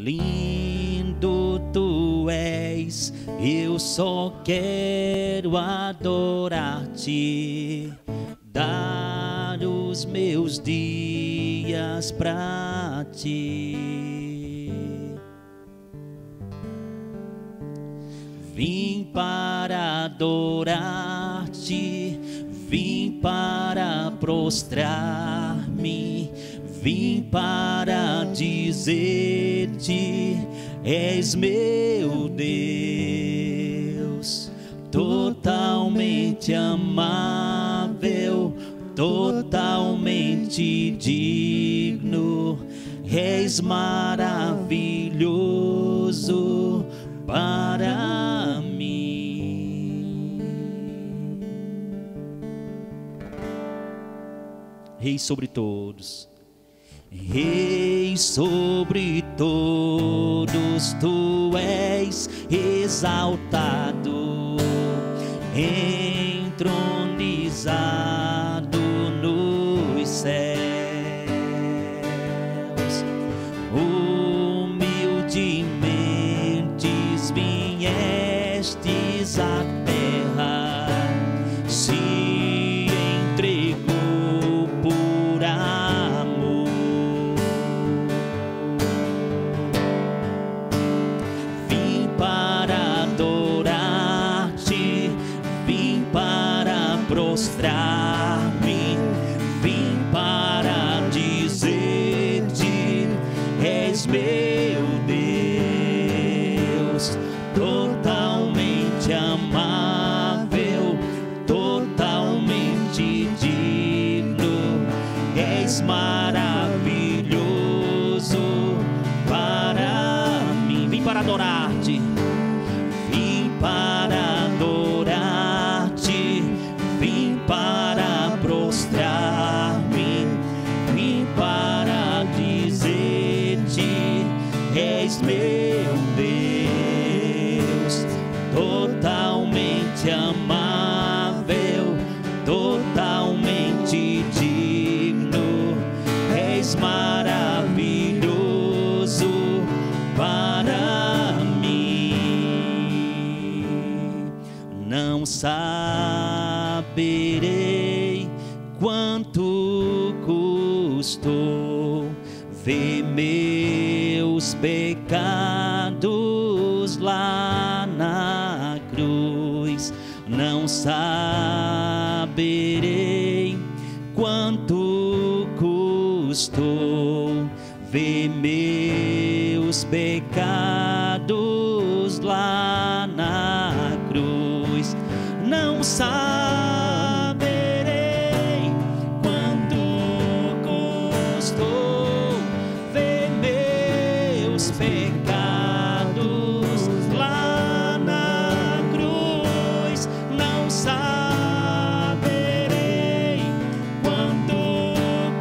lindo tu és, eu só quero adorar-te, dar os meus dias pra ti. Vim para adorar-te, vim para prostrar-me, vim para dizer-te: és meu Deus, totalmente amável, totalmente digno, és maravilhoso para mim. Rei sobre todos, Rei sobre todos, tu és exaltado, entronizado nos céus. Humildemente viestes à terra, se entregou por amor. Vim para adorar-te, vim para prostrar-me, vim para dizer-te: és meu Deus, totalmente amável, totalmente digno, és maravilhoso para mim. Vim para adorar-te, vim para adorar-te, vim para prostrar-me, vim para dizer-te: és meu Deus, totalmente amável, totalmente digno, és maravilhoso para mim. Não saberei quanto custou ver meus pecados lá na cruz. Não saberei quanto custou ver meus pecados lá na cruz. Não saberei quanto custou ver meus pecados lá na cruz. Não saberei quanto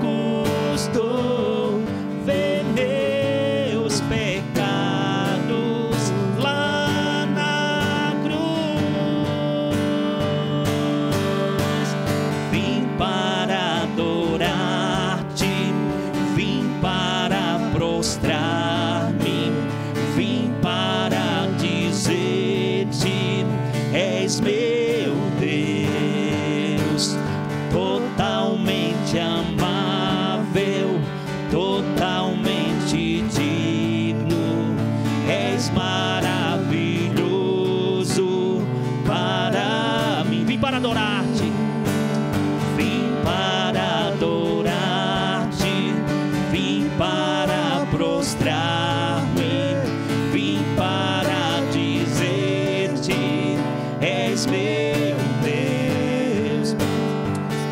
custou ver meus pecados lá na cruz. Vim para adorar-te, vim para prostrar-me, vim para dizer-te: és meu Deus, totalmente amável, totalmente digno, és maravilhoso para mim. Vim para adorar-te, vim para adorar-te, vim para prostrar-me, vim para dizer-te: és meu Deus,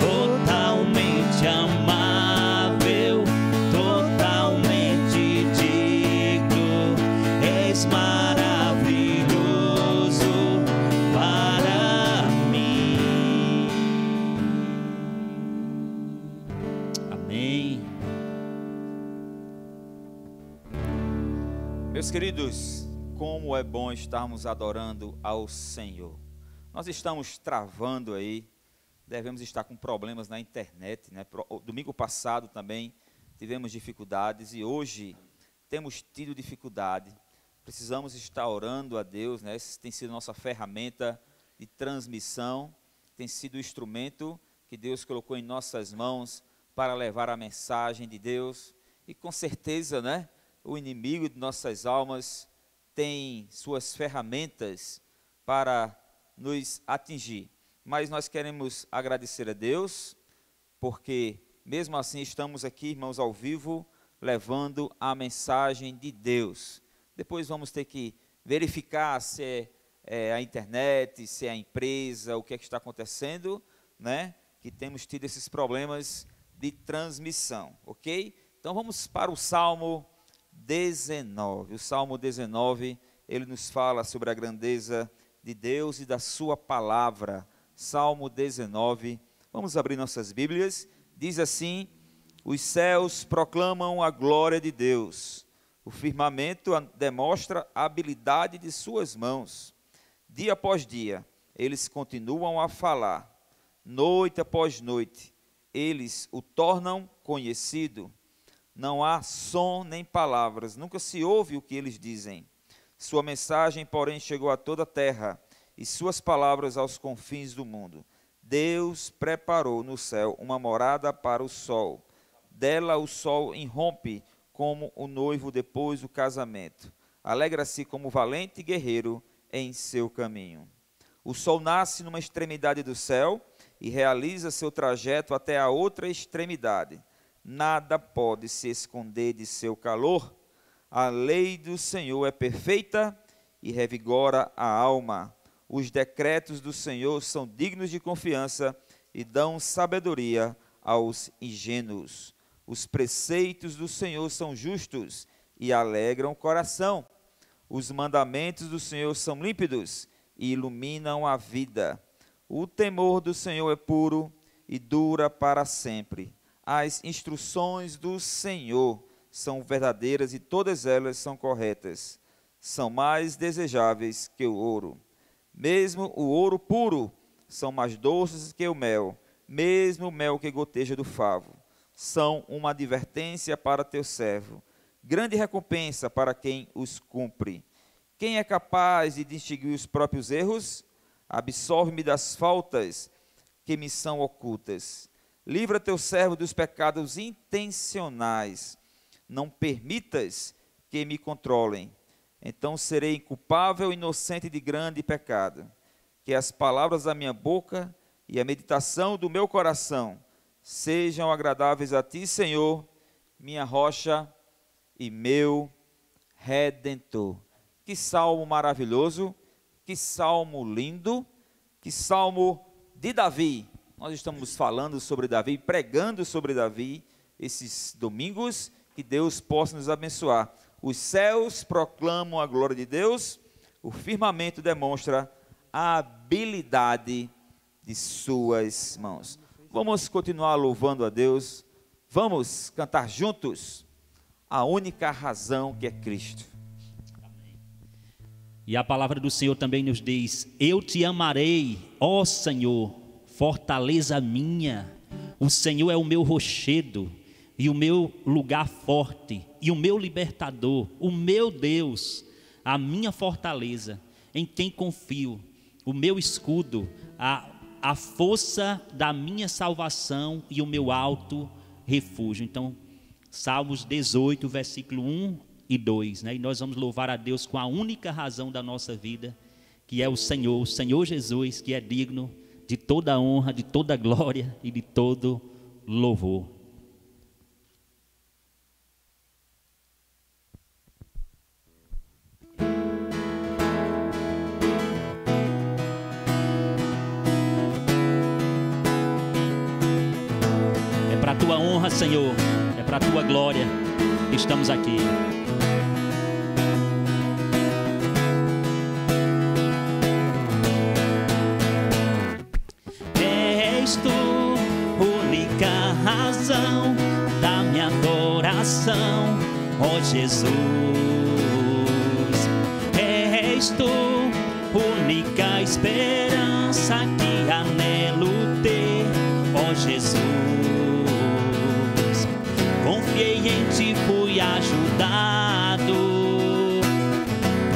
totalmente amável, totalmente digno, és maravilhoso para mim. Amém. Meus queridos, como é bom estarmos adorando ao Senhor. Nós estamos travando aí, devemos estar com problemas na internet, né? Domingo passado também tivemos dificuldades e hoje temos tido dificuldade. Precisamos estar orando a Deus, né? Essa tem sido nossa ferramenta de transmissão, tem sido o instrumento que Deus colocou em nossas mãos para levar a mensagem de Deus. E com certeza, né, o inimigo de nossas almas tem suas ferramentas para nos atingir. Mas nós queremos agradecer a Deus, porque mesmo assim estamos aqui, irmãos, ao vivo, levando a mensagem de Deus. Depois vamos ter que verificar se é a internet, se é a empresa, o que é que está acontecendo, né? Que temos tido esses problemas de transmissão, ok? Então vamos para o Salmo 19. O Salmo 19, ele nos fala sobre a grandeza de Deus e da sua palavra. Salmo 19, vamos abrir nossas Bíblias. Diz assim: os céus proclamam a glória de Deus, o firmamento demonstra a habilidade de suas mãos. Dia após dia, eles continuam a falar, noite após noite, eles o tornam conhecido. Não há som nem palavras, nunca se ouve o que eles dizem. Sua mensagem, porém, chegou a toda a terra, e suas palavras aos confins do mundo. Deus preparou no céu uma morada para o sol. Dela o sol irrompe como o noivo depois do casamento. Alegra-se como valente guerreiro em seu caminho. O sol nasce numa extremidade do céu e realiza seu trajeto até a outra extremidade. Nada pode se esconder de seu calor. A lei do Senhor é perfeita e revigora a alma. Os decretos do Senhor são dignos de confiança e dão sabedoria aos ingênuos. Os preceitos do Senhor são justos e alegram o coração. Os mandamentos do Senhor são límpidos e iluminam a vida. O temor do Senhor é puro e dura para sempre. As instruções do Senhor são verdadeiras e todas elas são corretas. São mais desejáveis que o ouro. Mesmo o ouro puro são mais doces que o mel, mesmo o mel que goteja do favo. São uma advertência para teu servo, grande recompensa para quem os cumpre. Quem é capaz de distinguir os próprios erros? Absolve-me das faltas que me são ocultas. Livra teu servo dos pecados intencionais. Não permitas que me controlem. Então serei inculpável e inocente de grande pecado. Que as palavras da minha boca e a meditação do meu coração sejam agradáveis a ti, Senhor, minha rocha e meu Redentor. Que salmo maravilhoso, que salmo lindo, que salmo de Davi. Nós estamos falando sobre Davi, pregando sobre Davi esses domingos. Que Deus possa nos abençoar. Os céus proclamam a glória de Deus, o firmamento demonstra a habilidade de suas mãos. Vamos continuar louvando a Deus, vamos cantar juntos a única razão que é Cristo. E a palavra do Senhor também nos diz: eu te amarei, ó Senhor, fortaleza minha. O Senhor é o meu rochedo e o meu lugar forte, e o meu libertador, o meu Deus, a minha fortaleza, em quem confio, o meu escudo, a força da minha salvação e o meu alto refúgio. Então, Salmos 18, versículo 1 e 2, né? E nós vamos louvar a Deus com a única razão da nossa vida, que é o Senhor Jesus, que é digno de toda honra, de toda glória e de todo louvor. Para a tua honra, Senhor, é para a tua glória que estamos aqui. És tu, única razão da minha adoração, ó Jesus. És tu, única esperança que anelo ter, ó Jesus. Confiei em ti, fui ajudar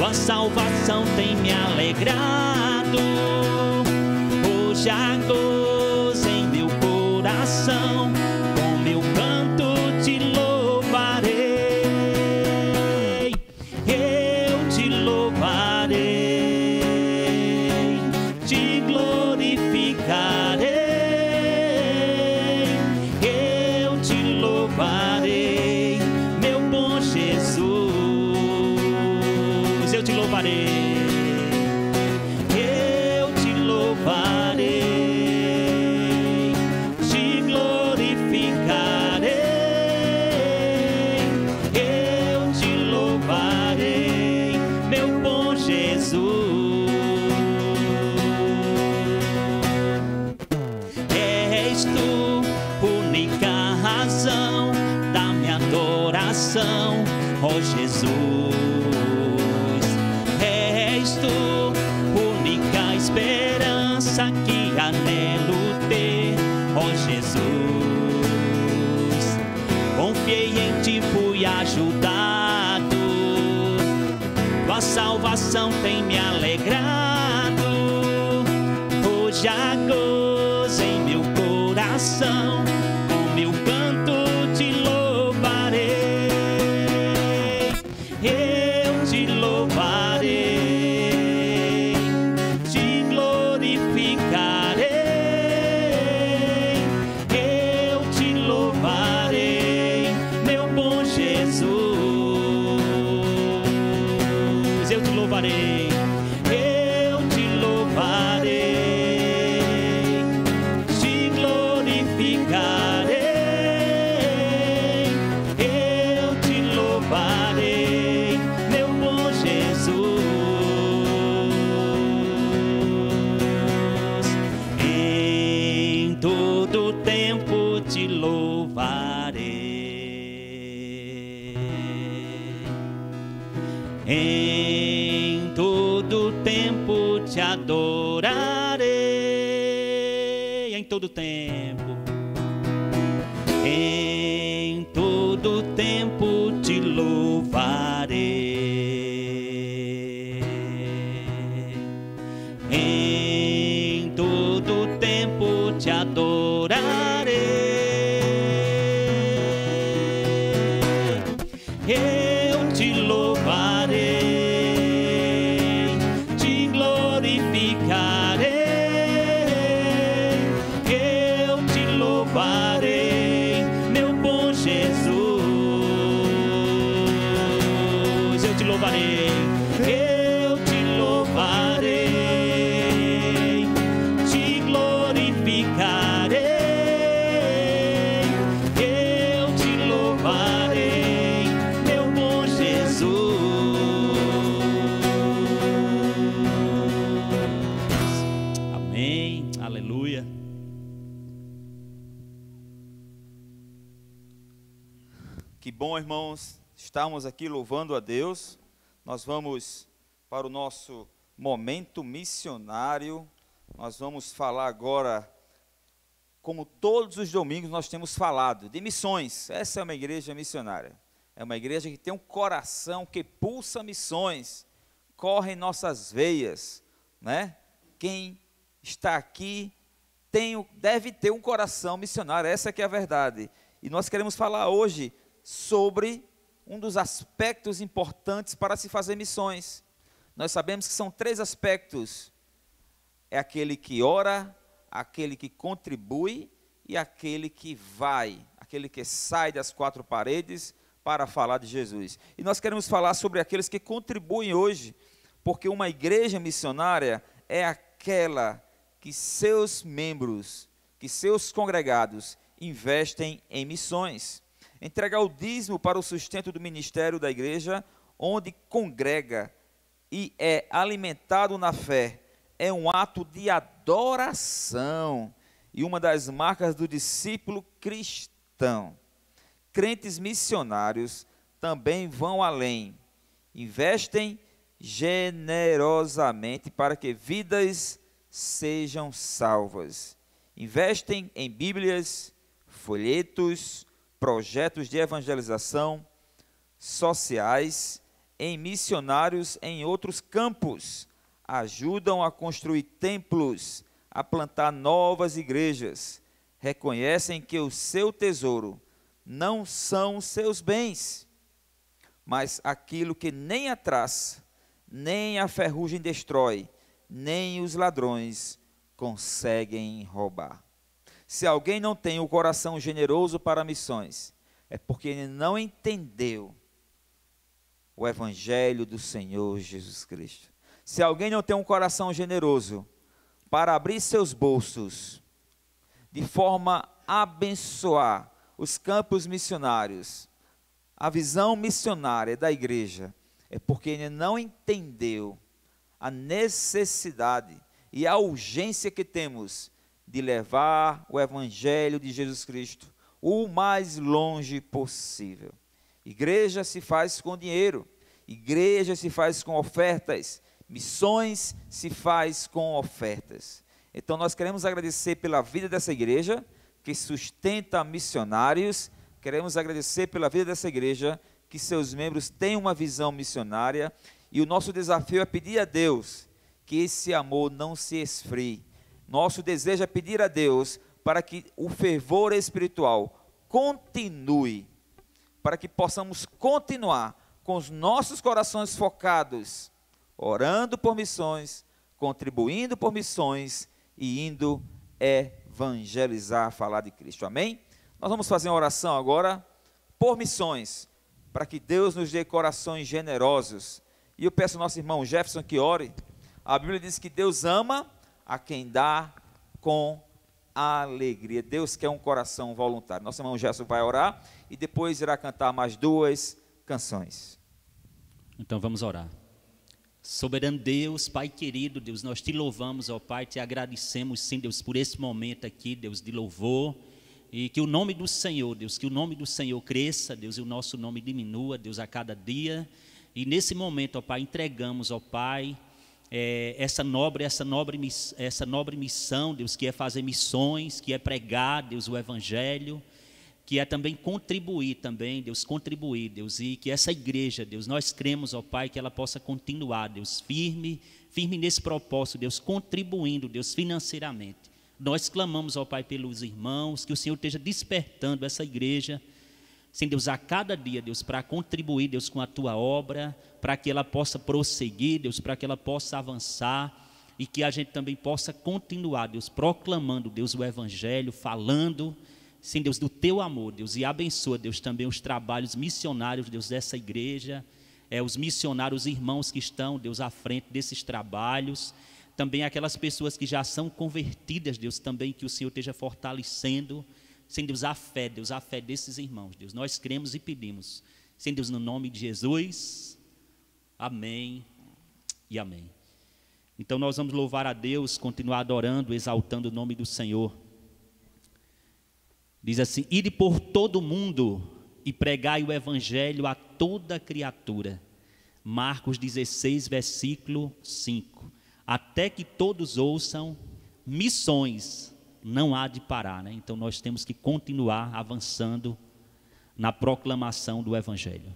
tua salvação tem me alegrado. Hoje há gozo em meu coração, com meu canto te louvarei. Eu te louvarei, te glorificarei. Eu te louvarei, meu bom Jesus. Eu te louvarei. Eu te louvarei, te glorificarei. Eu te louvarei, meu bom Jesus. És tu, única razão da minha adoração, ó Jesus. És tu, única esperança que anelo ter, ó Jesus. Confiei em ti, fui ajudado, tua salvação tem me alegrado. Hoje há gozo em meu coração, com meu canto te louvarei. Eu te louvarei, te glorificarei. Eu te louvarei, meu bom Jesus. Eu te louvarei. Eu te louvarei, te glorificarei. Eu te louvarei, meu bom Jesus. Em todo tempo te louvarei. Em todo tempo te adorarei. Em todo tempo. Em todo tempo te louvarei. Em todo tempo te adorarei. Eu te louvarei, te glorificarei. Eu te louvarei, meu bom Jesus. Eu te louvarei. Eu te louvarei, te glorificarei. Eu te louvarei, meu bom Jesus. Amém, aleluia. Que bom, irmãos, estarmos aqui louvando a Deus. Nós vamos para o nosso momento missionário. Nós vamos falar agora, como todos os domingos nós temos falado, de missões. Essa é uma igreja missionária. É uma igreja que tem um coração que pulsa missões, corre em nossas veias, né? Quem está aqui deve ter um coração missionário, essa que é a verdade. E nós queremos falar hoje sobre um dos aspectos importantes para se fazer missões. Nós sabemos que são 3 aspectos: é aquele que ora, aquele que contribui e aquele que vai, aquele que sai das 4 paredes para falar de Jesus. E nós queremos falar sobre aqueles que contribuem hoje, porque uma igreja missionária é aquela que seus membros, que seus congregados investem em missões. Entregar o dízimo para o sustento do ministério da igreja, onde congrega e é alimentado na fé, é um ato de adoração e uma das marcas do discípulo cristão. Crentes missionários também vão além, investem generosamente para que vidas sejam salvas. Investem em Bíblias, folhetos, projetos de evangelização sociais, em missionários em outros campos, ajudam a construir templos, a plantar novas igrejas, reconhecem que o seu tesouro não são os seus bens, mas aquilo que nem a traça, nem a ferrugem destrói, nem os ladrões conseguem roubar. Se alguém não tem o coração generoso para missões, é porque ele não entendeu o Evangelho do Senhor Jesus Cristo. Se alguém não tem um coração generoso para abrir seus bolsos, de forma a abençoar os campos missionários, a visão missionária da igreja, é porque ele não entendeu a necessidade e a urgência que temos de levar o Evangelho de Jesus Cristo o mais longe possível. Igreja se faz com dinheiro, igreja se faz com ofertas, missões se faz com ofertas. Então nós queremos agradecer pela vida dessa igreja, que sustenta missionários, queremos agradecer pela vida dessa igreja, que seus membros têm uma visão missionária, e o nosso desafio é pedir a Deus que esse amor não se esfrie. Nosso desejo é pedir a Deus para que o fervor espiritual continue, para que possamos continuar com os nossos corações focados, orando por missões, contribuindo por missões e indo evangelizar, falar de Cristo. Amém? Nós vamos fazer uma oração agora por missões, para que Deus nos dê corações generosos. E eu peço ao nosso irmão Jefferson que ore. A Bíblia diz que Deus ama a quem dá com alegria. Deus quer um coração voluntário. Nosso irmão Jefferson vai orar e depois irá cantar mais 2 canções. Então vamos orar. Soberano Deus, Pai querido, Deus, nós te louvamos, ó Pai, te agradecemos, sim, Deus, por esse momento aqui, Deus, de louvor, e que o nome do Senhor, Deus, que o nome do Senhor cresça, Deus, e o nosso nome diminua, Deus, a cada dia, e nesse momento, ó Pai, entregamos, ó Pai, essa nobre missão, Deus, que é fazer missões, que é pregar, Deus, o Evangelho, que é também contribuir também, Deus, e que essa igreja, Deus, nós cremos, ó Pai, que ela possa continuar, Deus, firme nesse propósito, Deus, contribuindo, Deus, financeiramente. Nós clamamos, ó Pai, pelos irmãos, que o Senhor esteja despertando essa igreja, sim, Deus, a cada dia, Deus, para contribuir, Deus, com a Tua obra, para que ela possa prosseguir, Deus, para que ela possa avançar, e que a gente também possa continuar, Deus, proclamando, Deus, o Evangelho, falando, sim, Deus, do Teu amor, Deus, e abençoa, Deus, também os trabalhos missionários, Deus, dessa igreja, os missionários, irmãos que estão, Deus, à frente desses trabalhos, também aquelas pessoas que já são convertidas, Deus, também que o Senhor esteja fortalecendo, sim, Deus, a fé desses irmãos, Deus, nós cremos e pedimos, sim, Deus, no nome de Jesus, amém e amém. Então nós vamos louvar a Deus, continuar adorando, exaltando o nome do Senhor. Diz assim: ide por todo o mundo e pregai o Evangelho a toda criatura. Marcos 16, versículo 5. Até que todos ouçam, missões não há de parar, né? Então nós temos que continuar avançando na proclamação do Evangelho.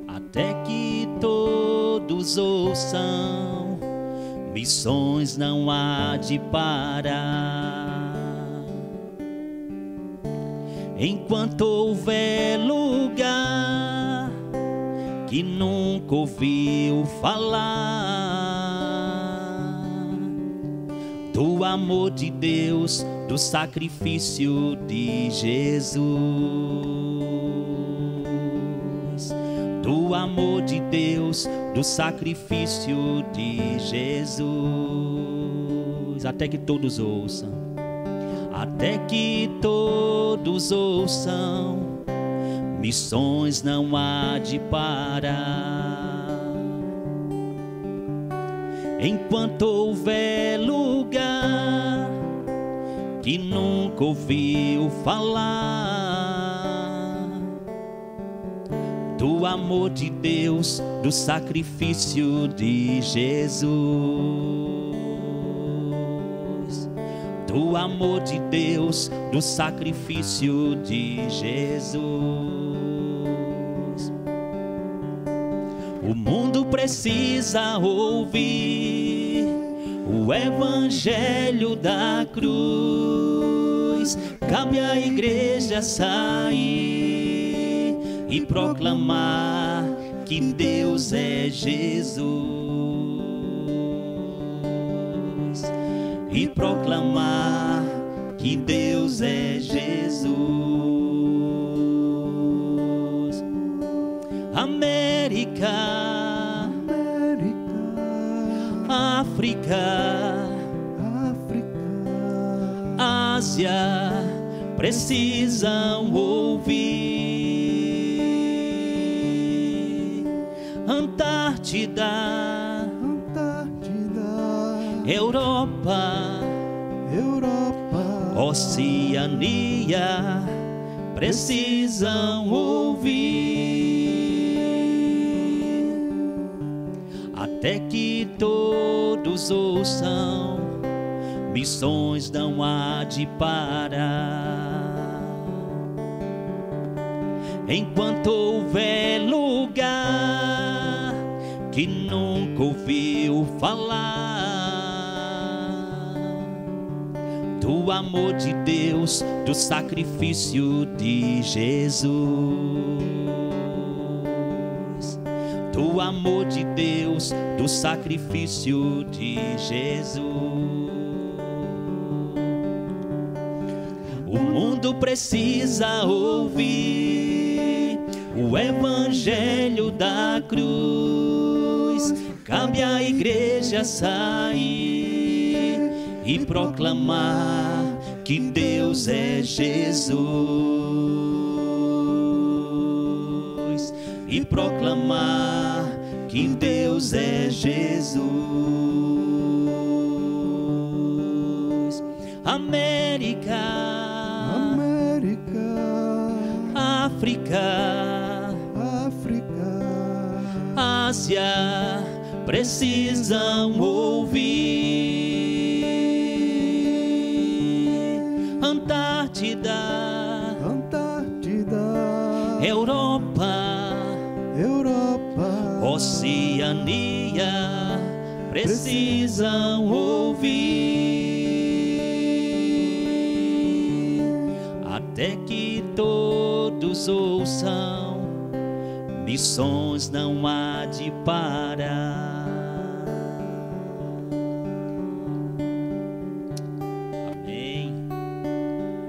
Até que todos ouçam, missões não há de parar. Enquanto houver lugar que nunca ouviu falar do amor de Deus, do sacrifício de Jesus, do amor de Deus, do sacrifício de Jesus, até que todos ouçam, até que todos ouçam, missões não há de parar. Enquanto houver lugar que nunca ouviu falar do amor de Deus, do sacrifício de Jesus, do amor de Deus, do sacrifício de Jesus. O mundo precisa ouvir o evangelho da cruz. Cabe à igreja sair e proclamar que Deus é Jesus, e proclamar que Deus é Jesus. América, África, Ásia precisam ouvir. Antártida, Europa, Oceania precisam ouvir, até que todos ouçam. Missões não há de parar. Enquanto houver lugar que nunca ouviu falar do amor de Deus, do sacrifício de Jesus, do amor de Deus, do sacrifício de Jesus. O mundo precisa ouvir o evangelho da cruz. Cabe à igreja sair e proclamar que Deus é Jesus, e proclamar que Deus é Jesus. América, África, Ásia precisam ouvir. Antártida, Europa, Oceania precisam ouvir, até que todos ouçam. Missões não há de parar. Amém.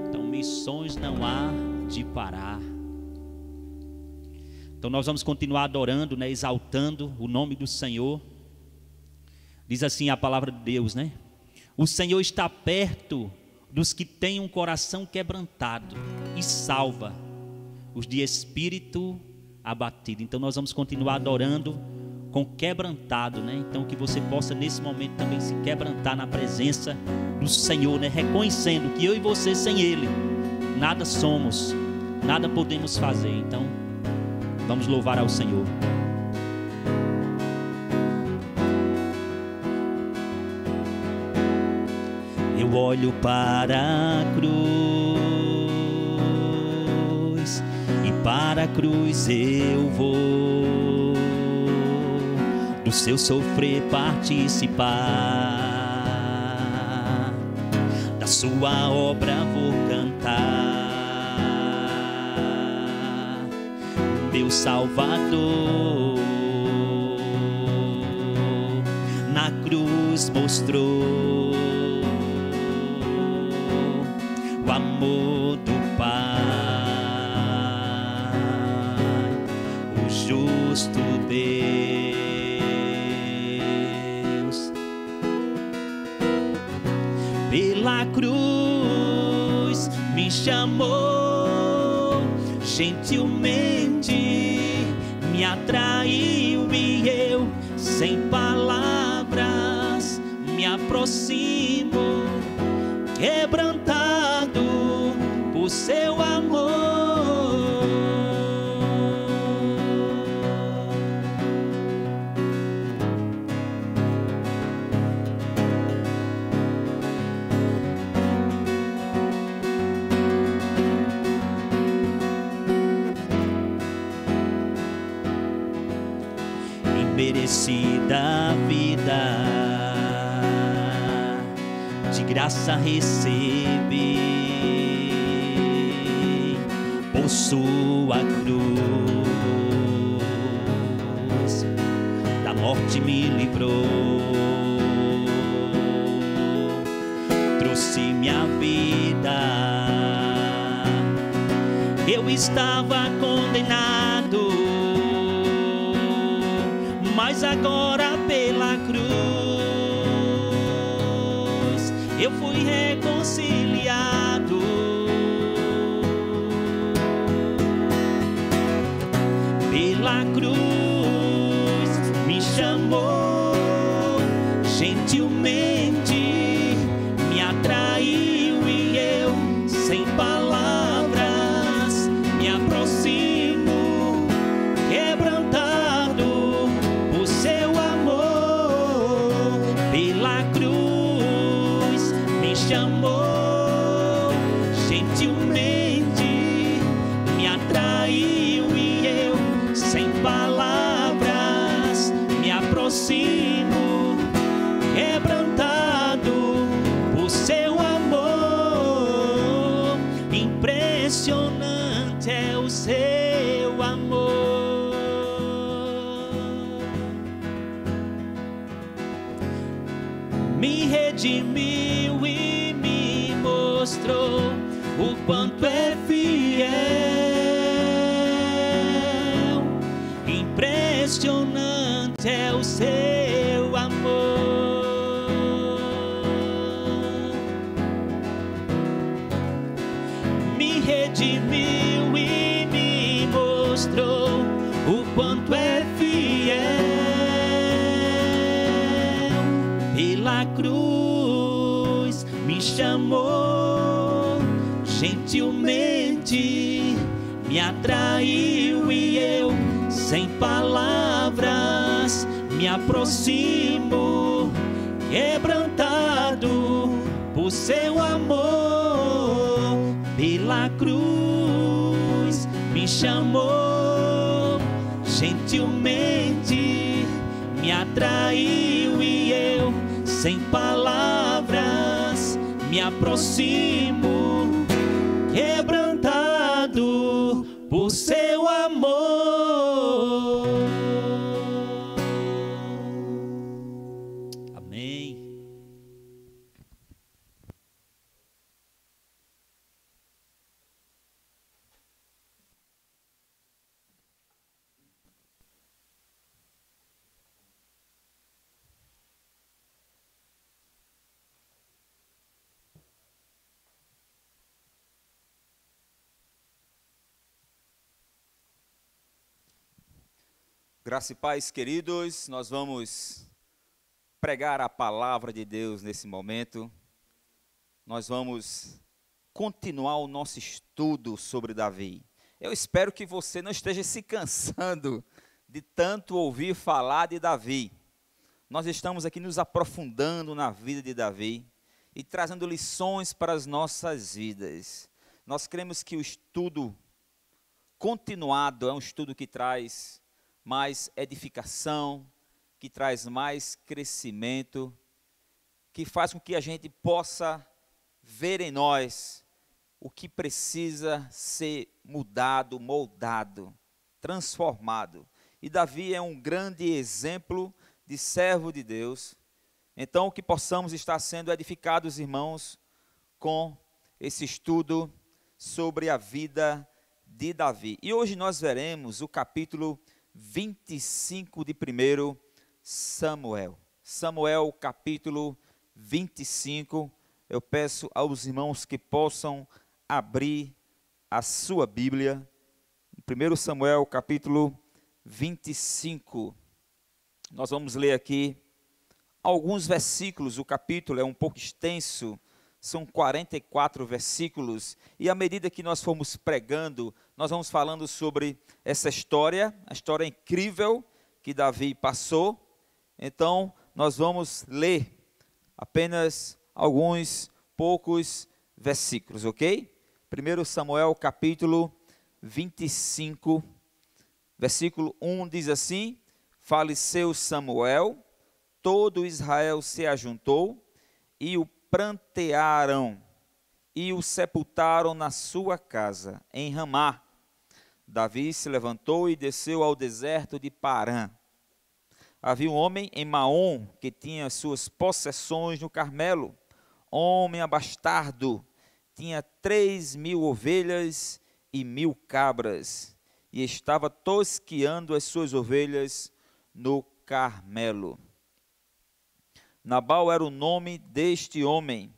Então, missões não há de parar. Então nós vamos continuar adorando, né, exaltando o nome do Senhor. Diz assim a palavra de Deus, né? O Senhor está perto dos que têm um coração quebrantado e salva os de espírito abatido. Então nós vamos continuar adorando com quebrantado, né? Então que você possa nesse momento também se quebrantar na presença do Senhor, né? Reconhecendo que eu e você sem Ele nada somos, nada podemos fazer. Então vamos louvar ao Senhor. Eu olho para a cruz e para a cruz eu vou do seu sofrer participar, da sua obra vou cantar. Meu Salvador na cruz mostrou o amor do Pai, o justo Deus. Pela cruz me chamou, gentilmente me atraiu e eu, sem palavras, me aproximo, quebrantado Desci da vida, de graça recebi, por sua cruz, da morte me livrou, trouxe minha vida. Eu estava condenado, mas agora pela cruz eu fui reconciliado. Pela cruz me chamou gentilmente, me atraiu e eu, sem palavras, me aproximo, quebrantado por seu amor. Pela cruz me chamou gentilmente, me atraiu e eu, sem palavras, me aproximo, quebrantado por seu amor. Impressionante é o seu amor. Me redimiu e me mostrou o quanto é fiel. Impressionante é o seu amor. Me redimiu e me mostrou o quanto é fiel. Pela cruz me chamou gentilmente, me atraiu e eu, sem palavras, me aproximo, quebrantado por seu amor. Pela cruz me chamou gentilmente, me atraiu e eu, sem palavras, me aproximo, quebrantado por seu amor. Amém. Graça e paz, queridos, nós vamos pregar a palavra de Deus nesse momento. Nós vamos continuar o nosso estudo sobre Davi. Eu espero que você não esteja se cansando de tanto ouvir falar de Davi. Nós estamos aqui nos aprofundando na vida de Davi e trazendo lições para as nossas vidas. Nós cremos que o estudo continuado é um estudo que traz mais edificação, que traz mais crescimento, que faz com que a gente possa ver em nós o que precisa ser mudado, moldado, transformado. E Davi é um grande exemplo de servo de Deus. Então, que possamos estar sendo edificados, irmãos, com esse estudo sobre a vida de Davi. E hoje nós veremos o capítulo 25 de 1 Samuel. Samuel, capítulo 25. Eu peço aos irmãos que possam abrir a sua Bíblia. 1 Samuel, capítulo 25. Nós vamos ler aqui alguns versículos. O capítulo é um pouco extenso, são 44 versículos, e à medida que nós formos pregando, nós vamos falando sobre essa história, a história incrível que Davi passou. Então, nós vamos ler apenas alguns poucos versículos, ok? 1 Samuel, capítulo 25, versículo 1 diz assim: faleceu Samuel, todo Israel se ajuntou e o prantearam e o sepultaram na sua casa, em Ramá. Davi se levantou e desceu ao deserto de Parã. Havia um homem em Maom que tinha suas possessões no Carmelo, homem abastardo, tinha 3.000 ovelhas e 1.000 cabras, e estava tosqueando as suas ovelhas no Carmelo. Nabal era o nome deste homem,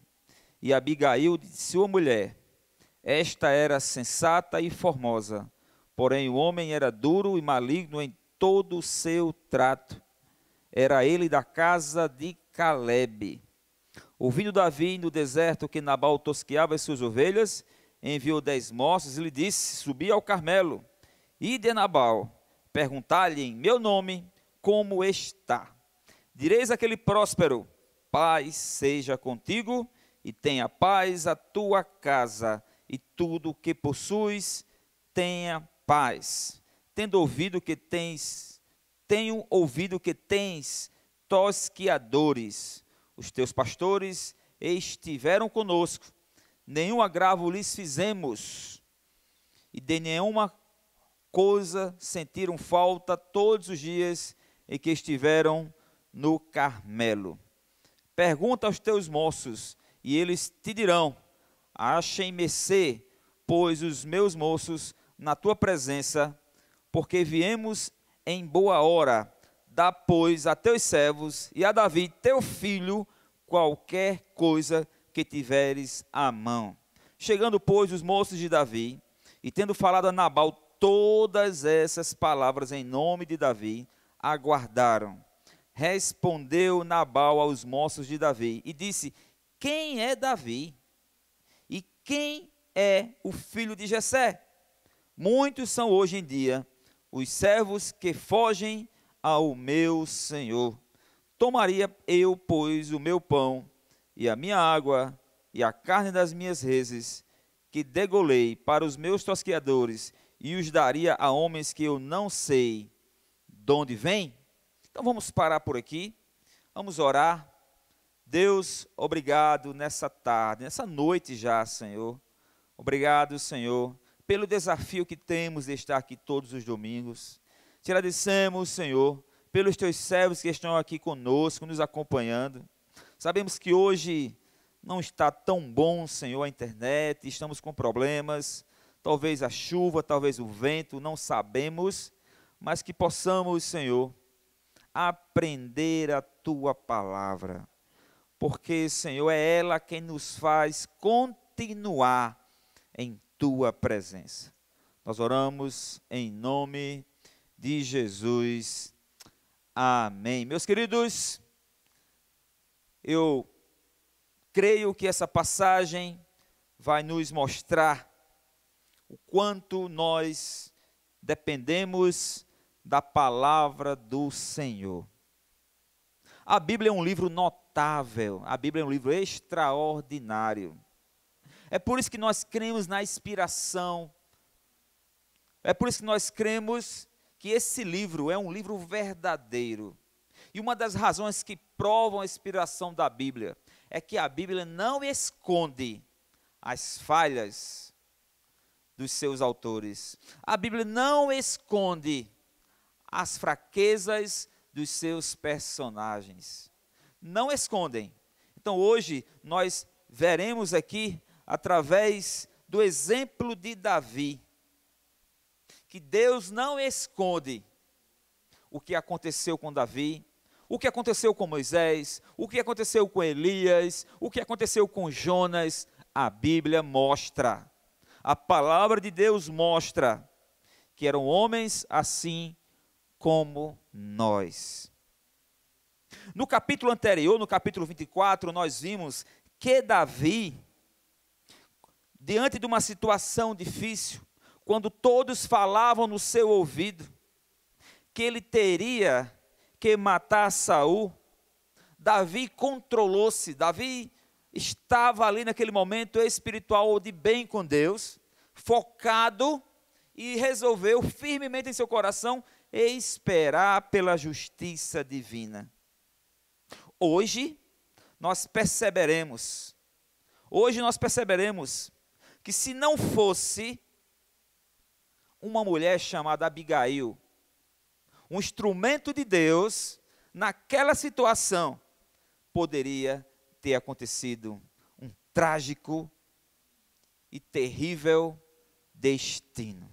e Abigail, de sua mulher. Esta era sensata e formosa, porém o homem era duro e maligno em todo o seu trato. Era ele da casa de Calebe. Ouvindo Davi no deserto que Nabal tosqueava as suas ovelhas, enviou 10 moços e lhe disse: subi ao Carmelo, ide a Nabal, perguntai-lhe em meu nome como está. Direis àquele próspero: paz seja contigo, e tenha paz a tua casa, e tudo o que possuis tenha paz. Tenho ouvido que tens tosqueadores. Os teus pastores estiveram conosco, nenhum agravo lhes fizemos, e de nenhuma coisa sentiram falta todos os dias em que estiveram no Carmelo. Pergunta aos teus moços, e eles te dirão: achem mercê, pois os meus moços na tua presença, porque viemos em boa hora. Dá, pois, a teus servos e a Davi, teu filho, qualquer coisa que tiveres à mão. Chegando, pois, os moços de Davi, e tendo falado a Nabal todas essas palavras em nome de Davi, aguardaram. Respondeu Nabal aos moços de Davi e disse: quem é Davi? E quem é o filho de Jessé? Muitos são hoje em dia os servos que fogem ao meu senhor. Tomaria eu, pois, o meu pão e a minha água e a carne das minhas reses, que degolei para os meus tosqueadores, e os daria a homens que eu não sei de onde vêm? Então vamos parar por aqui, vamos orar. Deus, obrigado nessa tarde, nessa noite já, Senhor. Obrigado, Senhor, pelo desafio que temos de estar aqui todos os domingos. Te agradecemos, Senhor, pelos teus servos que estão aqui conosco, nos acompanhando. Sabemos que hoje não está tão bom, Senhor, a internet, estamos com problemas, talvez a chuva, talvez o vento, não sabemos, mas que possamos, Senhor, aprender a tua palavra, porque, Senhor, é ela quem nos faz continuar em tua presença. Nós oramos em nome de Jesus. Amém. Meus queridos, eu creio que essa passagem vai nos mostrar o quanto nós dependemos da palavra do Senhor. A Bíblia é um livro notável, a Bíblia é um livro extraordinário. É por isso que nós cremos na inspiração, é por isso que nós cremos que esse livro é um livro verdadeiro. E uma das razões que provam a inspiração da Bíblia é que a Bíblia não esconde as falhas dos seus autores. A Bíblia não esconde as fraquezas dos seus personagens. Não escondem. Então hoje nós veremos aqui, através do exemplo de Davi, que Deus não esconde o que aconteceu com Davi, o que aconteceu com Moisés, o que aconteceu com Elias, o que aconteceu com Jonas. A Bíblia mostra, a palavra de Deus mostra que eram homens assim como nós. No capítulo anterior, no capítulo 24, nós vimos que Davi, diante de uma situação difícil, quando todos falavam no seu ouvido que ele teria que matar Saul, Davi controlou-se. Davi estava ali naquele momento espiritual de bem com Deus, focado, e resolveu firmemente em seu coração esperar pela justiça divina. Hoje nós perceberemos que se não fosse uma mulher chamada Abigail, um instrumento de Deus, naquela situação, poderia ter acontecido um trágico e terrível destino.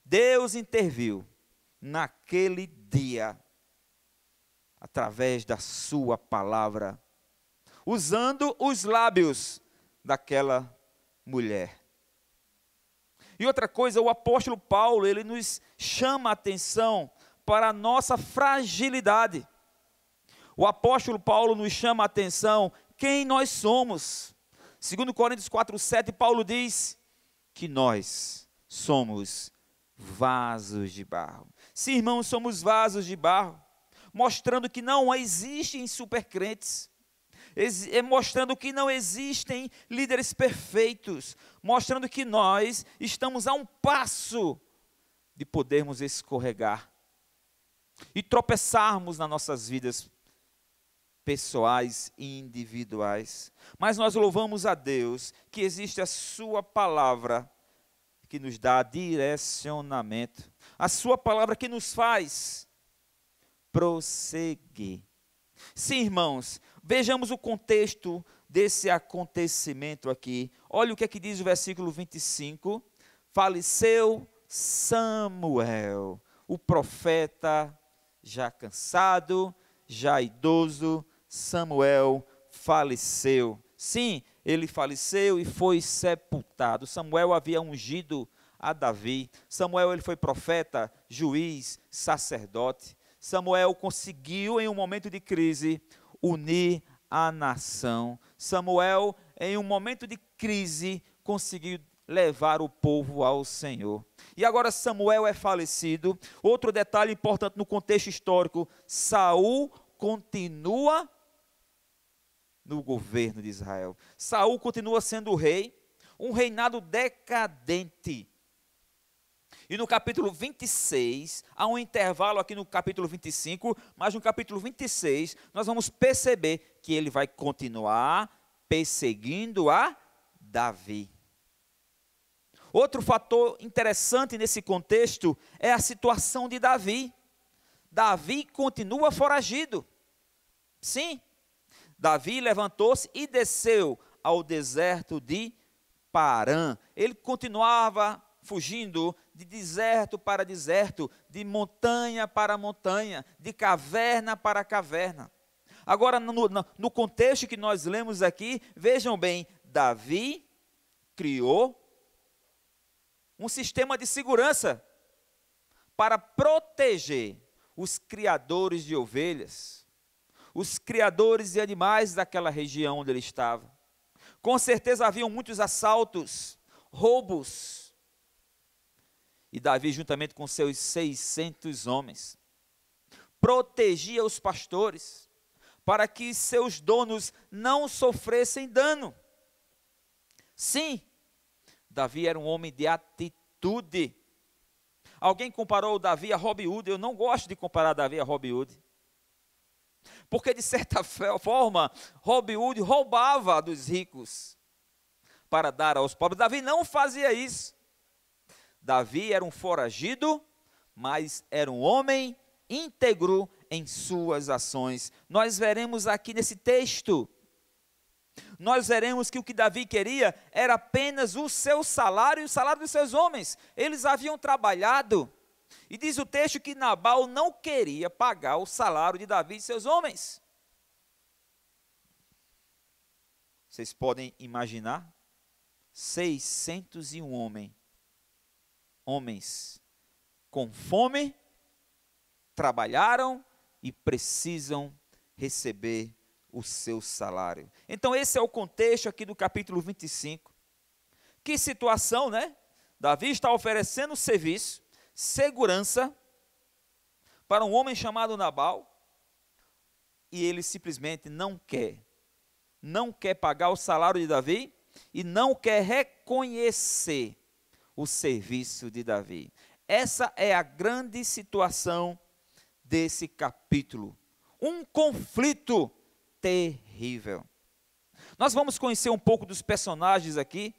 Deus interviu naquele dia, através da sua palavra, usando os lábios daquela mulher. E outra coisa, o apóstolo Paulo, ele nos chama a atenção para a nossa fragilidade. O apóstolo Paulo nos chama a atenção quem nós somos. 2 Coríntios 4:7, Paulo diz que nós somos vasos de barro. Sim, irmãos, somos vasos de barro, mostrando que não existem supercrentes, mostrando que não existem líderes perfeitos, mostrando que nós estamos a um passo de podermos escorregar e tropeçarmos nas nossas vidas pessoais e individuais. Mas nós louvamos a Deus que existe a sua palavra que nos dá direcionamento, a sua palavra que nos faz prosseguir. Sim, irmãos, vejamos o contexto desse acontecimento aqui. Olha o que é que diz o versículo 25. Faleceu Samuel, o profeta, já cansado, já idoso. Samuel faleceu. Sim, ele faleceu e foi sepultado. Samuel havia ungido a Davi. Samuel, ele foi profeta, juiz, sacerdote. Samuel conseguiu, em um momento de crise, unir a nação. Samuel, em um momento de crise, conseguiu levar o povo ao Senhor. E agora Samuel é falecido. Outro detalhe importante no contexto histórico: Saul continua no governo de Israel. Saul continua sendo o rei, um reinado decadente. E no capítulo 26, há um intervalo aqui no capítulo 25, mas no capítulo 26, nós vamos perceber que ele vai continuar perseguindo a Davi. Outro fator interessante nesse contexto é a situação de Davi. Davi continua foragido. Sim, Davi levantou-se e desceu ao deserto de Parã. Ele continuava fugindo de deserto para deserto, de montanha para montanha, de caverna para caverna. Agora, no contexto que nós lemos aqui, vejam bem, Davi criou um sistema de segurança para proteger os criadores de ovelhas, os criadores de animais daquela região onde ele estava. Com certeza haviam muitos assaltos, roubos. E Davi, juntamente com seus 600 homens, protegia os pastores para que seus donos não sofressem dano. Sim, Davi era um homem de atitude. Alguém comparou Davi a Robin Hood. Eu não gosto de comparar Davi a Robin Hood, porque de certa forma, Robin Hood roubava dos ricos para dar aos pobres. Davi não fazia isso. Davi era um foragido, mas era um homem íntegro em suas ações. Nós veremos aqui nesse texto, nós veremos que o que Davi queria era apenas o seu salário e o salário dos seus homens. Eles haviam trabalhado. E diz o texto que Nabal não queria pagar o salário de Davi e seus homens. Vocês podem imaginar? 601 homens com fome, trabalharam e precisam receber o seu salário. Então esse é o contexto aqui do capítulo 25. Que situação, né? Davi está oferecendo serviço, segurança para um homem chamado Nabal, e ele simplesmente não quer pagar o salário de Davi e não quer reconhecer o serviço de Davi. Essa é a grande situação desse capítulo. Um conflito terrível. Nós vamos conhecer um pouco dos personagens aqui.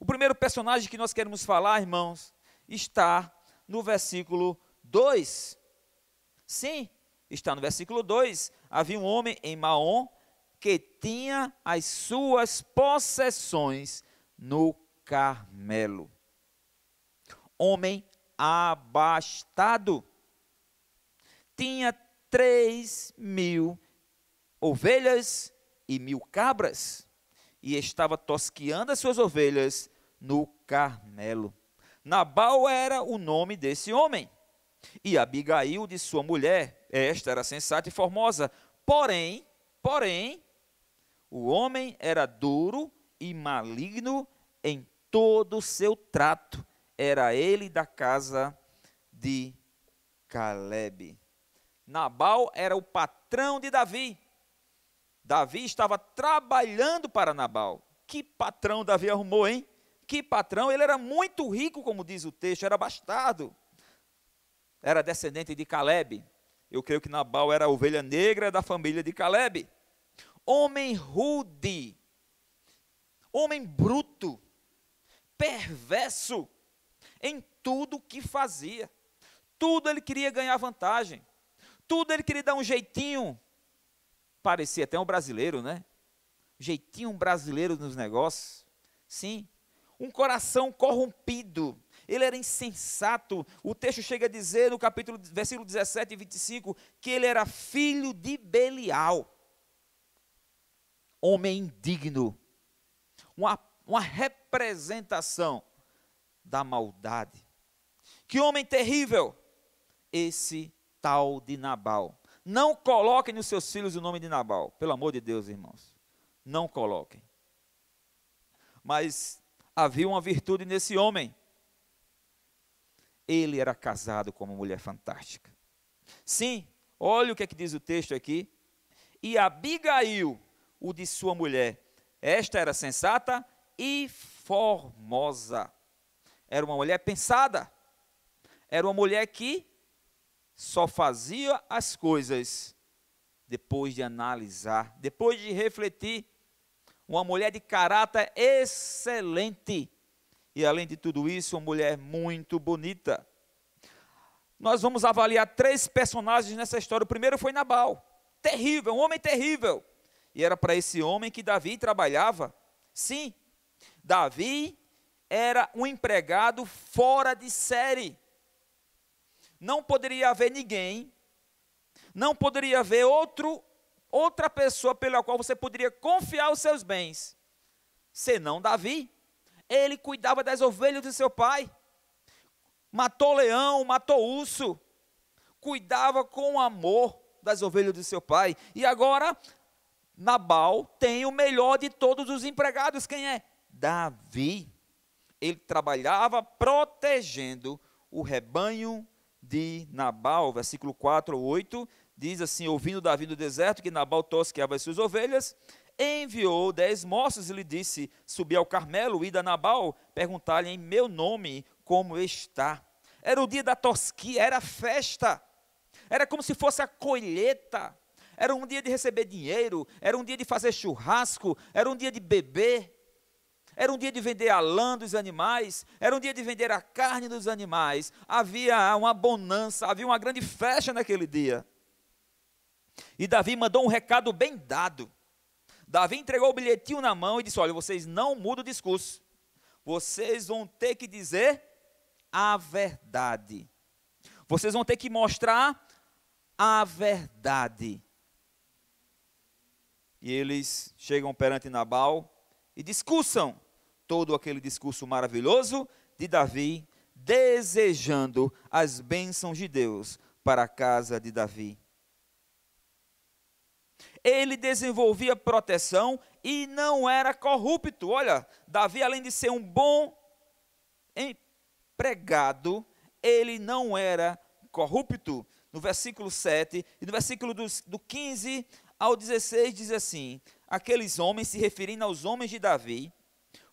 O primeiro personagem que nós queremos falar, irmãos, está no versículo 2. Sim, está no versículo 2. Havia um homem em Maom que tinha as suas possessões no Carmelo. Homem abastado. Tinha 3.000 ovelhas e 1.000 cabras. E estava tosqueando as suas ovelhas no Carmelo. Nabal era o nome desse homem. E Abigail de sua mulher, esta era sensata e formosa. Porém, o homem era duro e maligno em todo o seu trato. Era ele da casa de Calebe. Nabal era o patrão de Davi. Davi estava trabalhando para Nabal. Que patrão Davi arrumou, hein? Que patrão, ele era muito rico, como diz o texto, era bastardo. Era descendente de Calebe. Eu creio que Nabal era a ovelha negra da família de Calebe. Homem rude, homem bruto, perverso em tudo que fazia. Tudo ele queria ganhar vantagem. Tudo ele queria dar um jeitinho. Parecia até um brasileiro, né? Jeitinho brasileiro nos negócios. Sim. Um coração corrompido. Ele era insensato. O texto chega a dizer no versículo 17 e 25, que ele era filho de Belial. Homem indigno. Uma representação da maldade. Que homem terrível, esse tal de Nabal. Não coloquem nos seus filhos o nome de Nabal, pelo amor de Deus, irmãos. Não coloquem. Mas havia uma virtude nesse homem. Ele era casado com uma mulher fantástica. Sim, olha o que é que diz o texto aqui. E Abigail, o de sua mulher, esta era sensata e formosa. Era uma mulher pensada. Era uma mulher que só fazia as coisas depois de analisar, depois de refletir. Uma mulher de caráter excelente. E além de tudo isso, uma mulher muito bonita. Nós vamos avaliar 3 personagens nessa história. O primeiro foi Nabal. Terrível, um homem terrível. E era para esse homem que Davi trabalhava. Sim, Davi era um empregado fora de série. Não poderia haver ninguém, não poderia haver outra pessoa pela qual você poderia confiar os seus bens, senão Davi. Ele cuidava das ovelhas de seu pai, matou leão, matou urso, cuidava com amor das ovelhas de seu pai. E agora, Nabal tem o melhor de todos os empregados. Quem é? Davi. Ele trabalhava protegendo o rebanho de Nabal. Versículo 4 ou 8, diz assim: ouvindo Davi no deserto que Nabal tosqueava as suas ovelhas, enviou 10 moços e lhe disse: subi ao Carmelo, ida a Nabal, perguntar-lhe em meu nome como está. Era o dia da tosquia, era festa, era como se fosse a colheita, era um dia de receber dinheiro, era um dia de fazer churrasco, era um dia de beber, era um dia de vender a lã dos animais, era um dia de vender a carne dos animais. Havia uma bonança, havia uma grande festa naquele dia. E Davi mandou um recado bem dado. Davi entregou o bilhetinho na mão e disse: olha, vocês não mudam o discurso. Vocês vão ter que dizer a verdade. Vocês vão ter que mostrar a verdade. E eles chegam perante Nabal e discursam todo aquele discurso maravilhoso de Davi, desejando as bênçãos de Deus para a casa de Davi. Ele desenvolvia proteção e não era corrupto. Olha, Davi, além de ser um bom empregado, ele não era corrupto. No versículo 7 e no versículo do 15 ao 16 diz assim: aqueles homens, se referindo aos homens de Davi,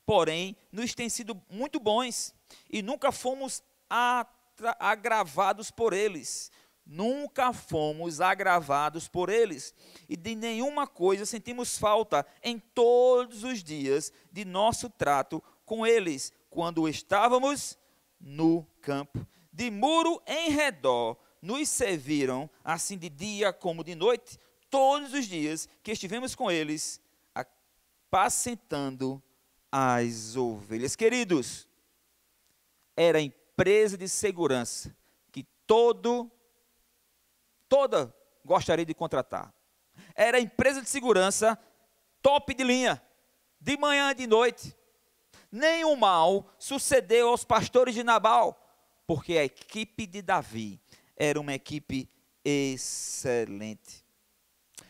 porém, nos têm sido muito bons, e nunca fomos agravados por eles. Nunca fomos agravados por eles, e de nenhuma coisa sentimos falta em todos os dias de nosso trato com eles, quando estávamos no campo. De muro em redor, nos serviram, assim de dia como de noite, todos os dias que estivemos com eles, apacentando as ovelhas. Queridos, era a empresa de segurança que toda gostaria de contratar. Era a empresa de segurança top de linha, de manhã e de noite. Nenhum mal sucedeu aos pastores de Nabal, porque a equipe de Davi era uma equipe excelente.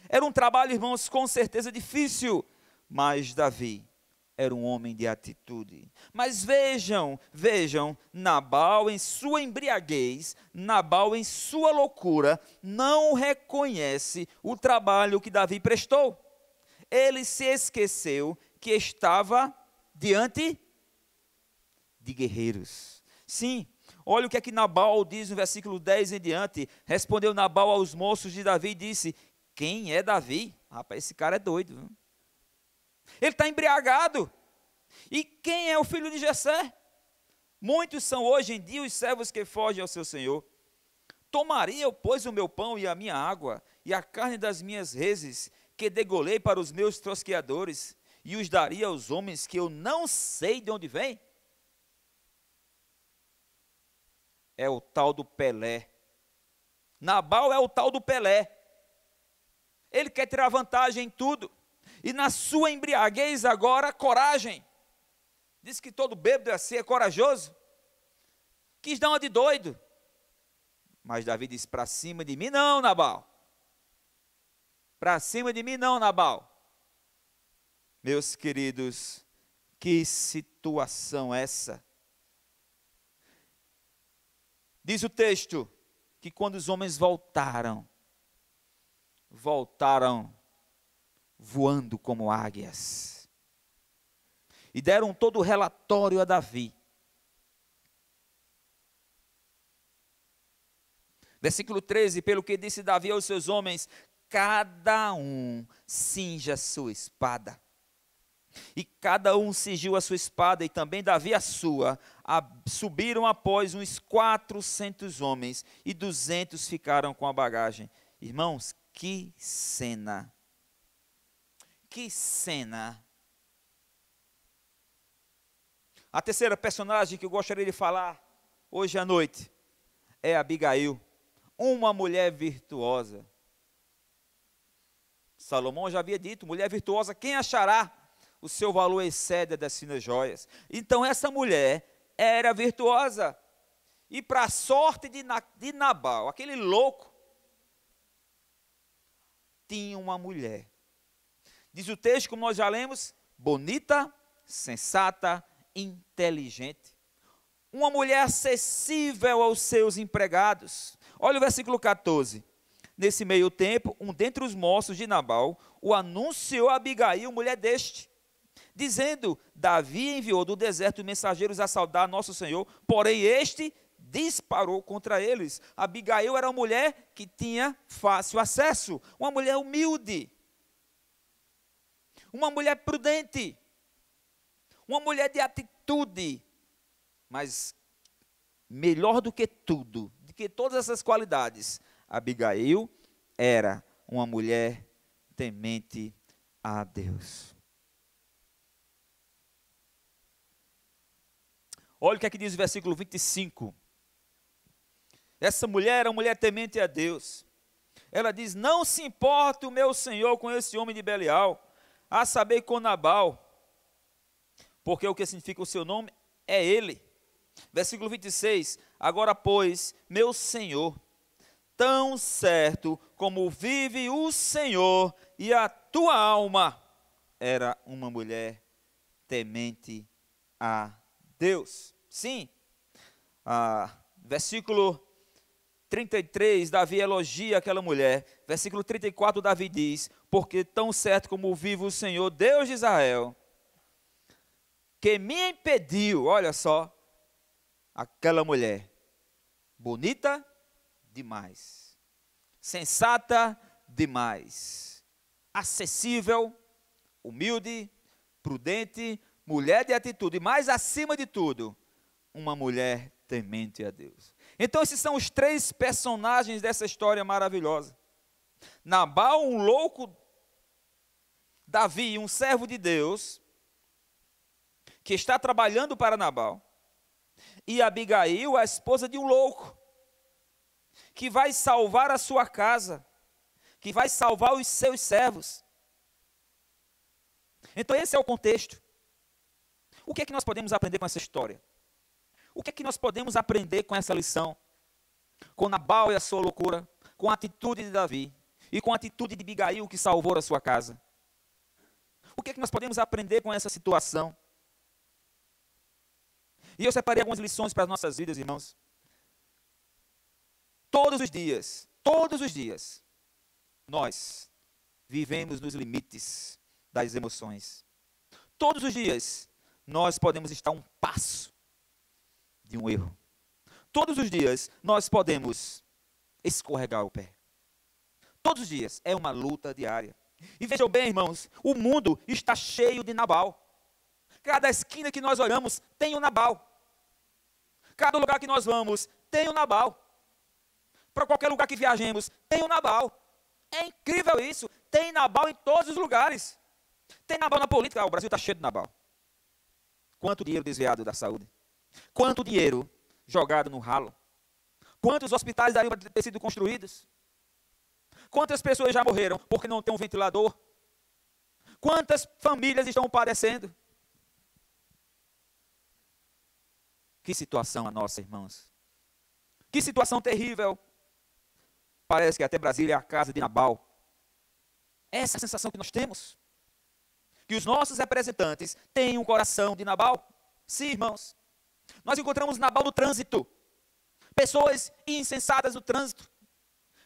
Era um trabalho, irmãos, com certeza difícil, mas Davi era um homem de atitude. Mas vejam, Nabal em sua embriaguez, Nabal em sua loucura, não reconhece o trabalho que Davi prestou. Ele se esqueceu que estava diante de guerreiros. Sim, olha o que é que Nabal diz no versículo 10 em diante. Respondeu Nabal aos moços de Davi e disse: quem é Davi? Rapaz, esse cara é doido, viu? Ele está embriagado. E quem é o filho de Jessé? Muitos são hoje em dia os servos que fogem ao seu senhor. Tomaria eu, pois, o meu pão e a minha água, e a carne das minhas reses, que degolei para os meus tosqueadores, e os daria aos homens que eu não sei de onde vêm? É o tal do Pelé. Nabal é o tal do Pelé. Ele quer tirar vantagem em tudo. E na sua embriaguez agora, coragem. Diz que todo bêbado assim é corajoso. Quis dar uma de doido. Mas Davi disse: para cima de mim não, Nabal. Para cima de mim não, Nabal. Meus queridos, que situação essa? Diz o texto que quando os homens voltaram voando como águias, e deram todo o relatório a Davi. Versículo 13, pelo que disse Davi aos seus homens: cada um cinja a sua espada. E cada um cingiu a sua espada, e também Davi a sua. Subiram após uns 400 homens, e 200 ficaram com a bagagem. Irmãos, que cena! Que cena! A terceira personagem que eu gostaria de falar hoje à noite é Abigail, uma mulher virtuosa. Salomão já havia dito: mulher virtuosa, quem achará? O seu valor excede a das finas joias. Então essa mulher era virtuosa. E para a sorte de Nabal, aquele louco, tinha uma mulher. Diz o texto, como nós já lemos, bonita, sensata, inteligente. Uma mulher acessível aos seus empregados. Olha o versículo 14. Nesse meio tempo, um dentre os moços de Nabal o anunciou a Abigail, mulher deste, dizendo: Davi enviou do deserto mensageiros a saudar nosso Senhor, porém este disparou contra eles. Abigail era uma mulher que tinha fácil acesso, uma mulher humilde, uma mulher prudente, uma mulher de atitude, mas melhor do que tudo, de que todas essas qualidades, Abigail era uma mulher temente a Deus. Olha o que é que diz o versículo 25. Essa mulher era uma mulher temente a Deus. Ela diz: não se importa o meu senhor com esse homem de Belial, a saber com Nabal, porque o que significa o seu nome é ele. Versículo 26, agora pois, meu senhor, tão certo como vive o Senhor e a tua alma, era uma mulher temente a Deus. Sim, versículo 33, Davi elogia aquela mulher. Versículo 34, Davi diz: porque tão certo como vive o Senhor, Deus de Israel, que me impediu, olha só, aquela mulher bonita demais, sensata demais, acessível, humilde, prudente, mulher de atitude, mas acima de tudo, uma mulher temente a Deus. Então esses são os três personagens dessa história maravilhosa. Nabal, um louco, Davi, um servo de Deus, que está trabalhando para Nabal, e Abigail, a esposa de um louco, que vai salvar a sua casa, que vai salvar os seus servos. Então esse é o contexto. O que é que nós podemos aprender com essa história? O que é que nós podemos aprender com essa lição? Com Nabal e a sua loucura, com a atitude de Davi e com a atitude de Abigail que salvou a sua casa. O que é que nós podemos aprender com essa situação? E eu separei algumas lições para as nossas vidas, irmãos. Todos os dias, nós vivemos nos limites das emoções. Todos os dias, nós podemos estar a um passo de um erro. Todos os dias, nós podemos escorregar o pé. Todos os dias, é uma luta diária. E vejam bem, irmãos, o mundo está cheio de Nabal. Cada esquina que nós olhamos tem um Nabal. Cada lugar que nós vamos tem um Nabal. Para qualquer lugar que viajemos, tem um Nabal. É incrível isso. Tem Nabal em todos os lugares. Tem Nabal na política. O Brasil está cheio de Nabal. Quanto dinheiro desviado da saúde. Quanto dinheiro jogado no ralo. Quantos hospitais dariam para ter sido construídos. Quantas pessoas já morreram porque não tem um ventilador. Quantas famílias estão padecendo. Que situação a nossa, irmãos. Que situação terrível. Parece que até Brasília é a casa de Nabal. Essa é a sensação que nós temos. Que os nossos representantes têm um coração de Nabal. Sim, irmãos. Nós encontramos Nabal no trânsito. Pessoas insensatas no trânsito.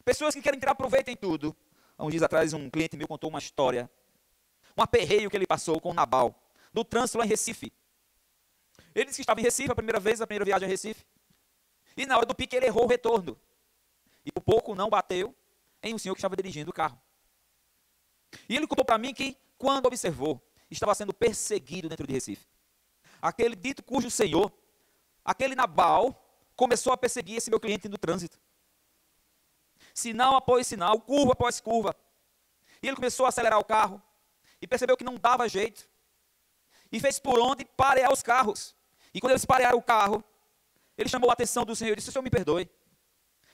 Pessoas que querem tirar proveito em tudo. Há uns dias atrás, um cliente meu contou uma história. Um aperreio que ele passou com Nabal. Do trânsito lá em Recife. Ele disse que estava em Recife a primeira viagem a Recife. E na hora do pique ele errou o retorno. E por pouco não bateu em um senhor que estava dirigindo o carro. E ele contou para mim que, quando observou, estava sendo perseguido dentro de Recife. Aquele dito cujo senhor, aquele Nabal, começou a perseguir esse meu cliente no trânsito. Sinal após sinal, curva após curva. E ele começou a acelerar o carro. E percebeu que não dava jeito. E fez por onde parear os carros. E quando eles parearam o carro, ele chamou a atenção do Senhor e disse: Senhor, me perdoe.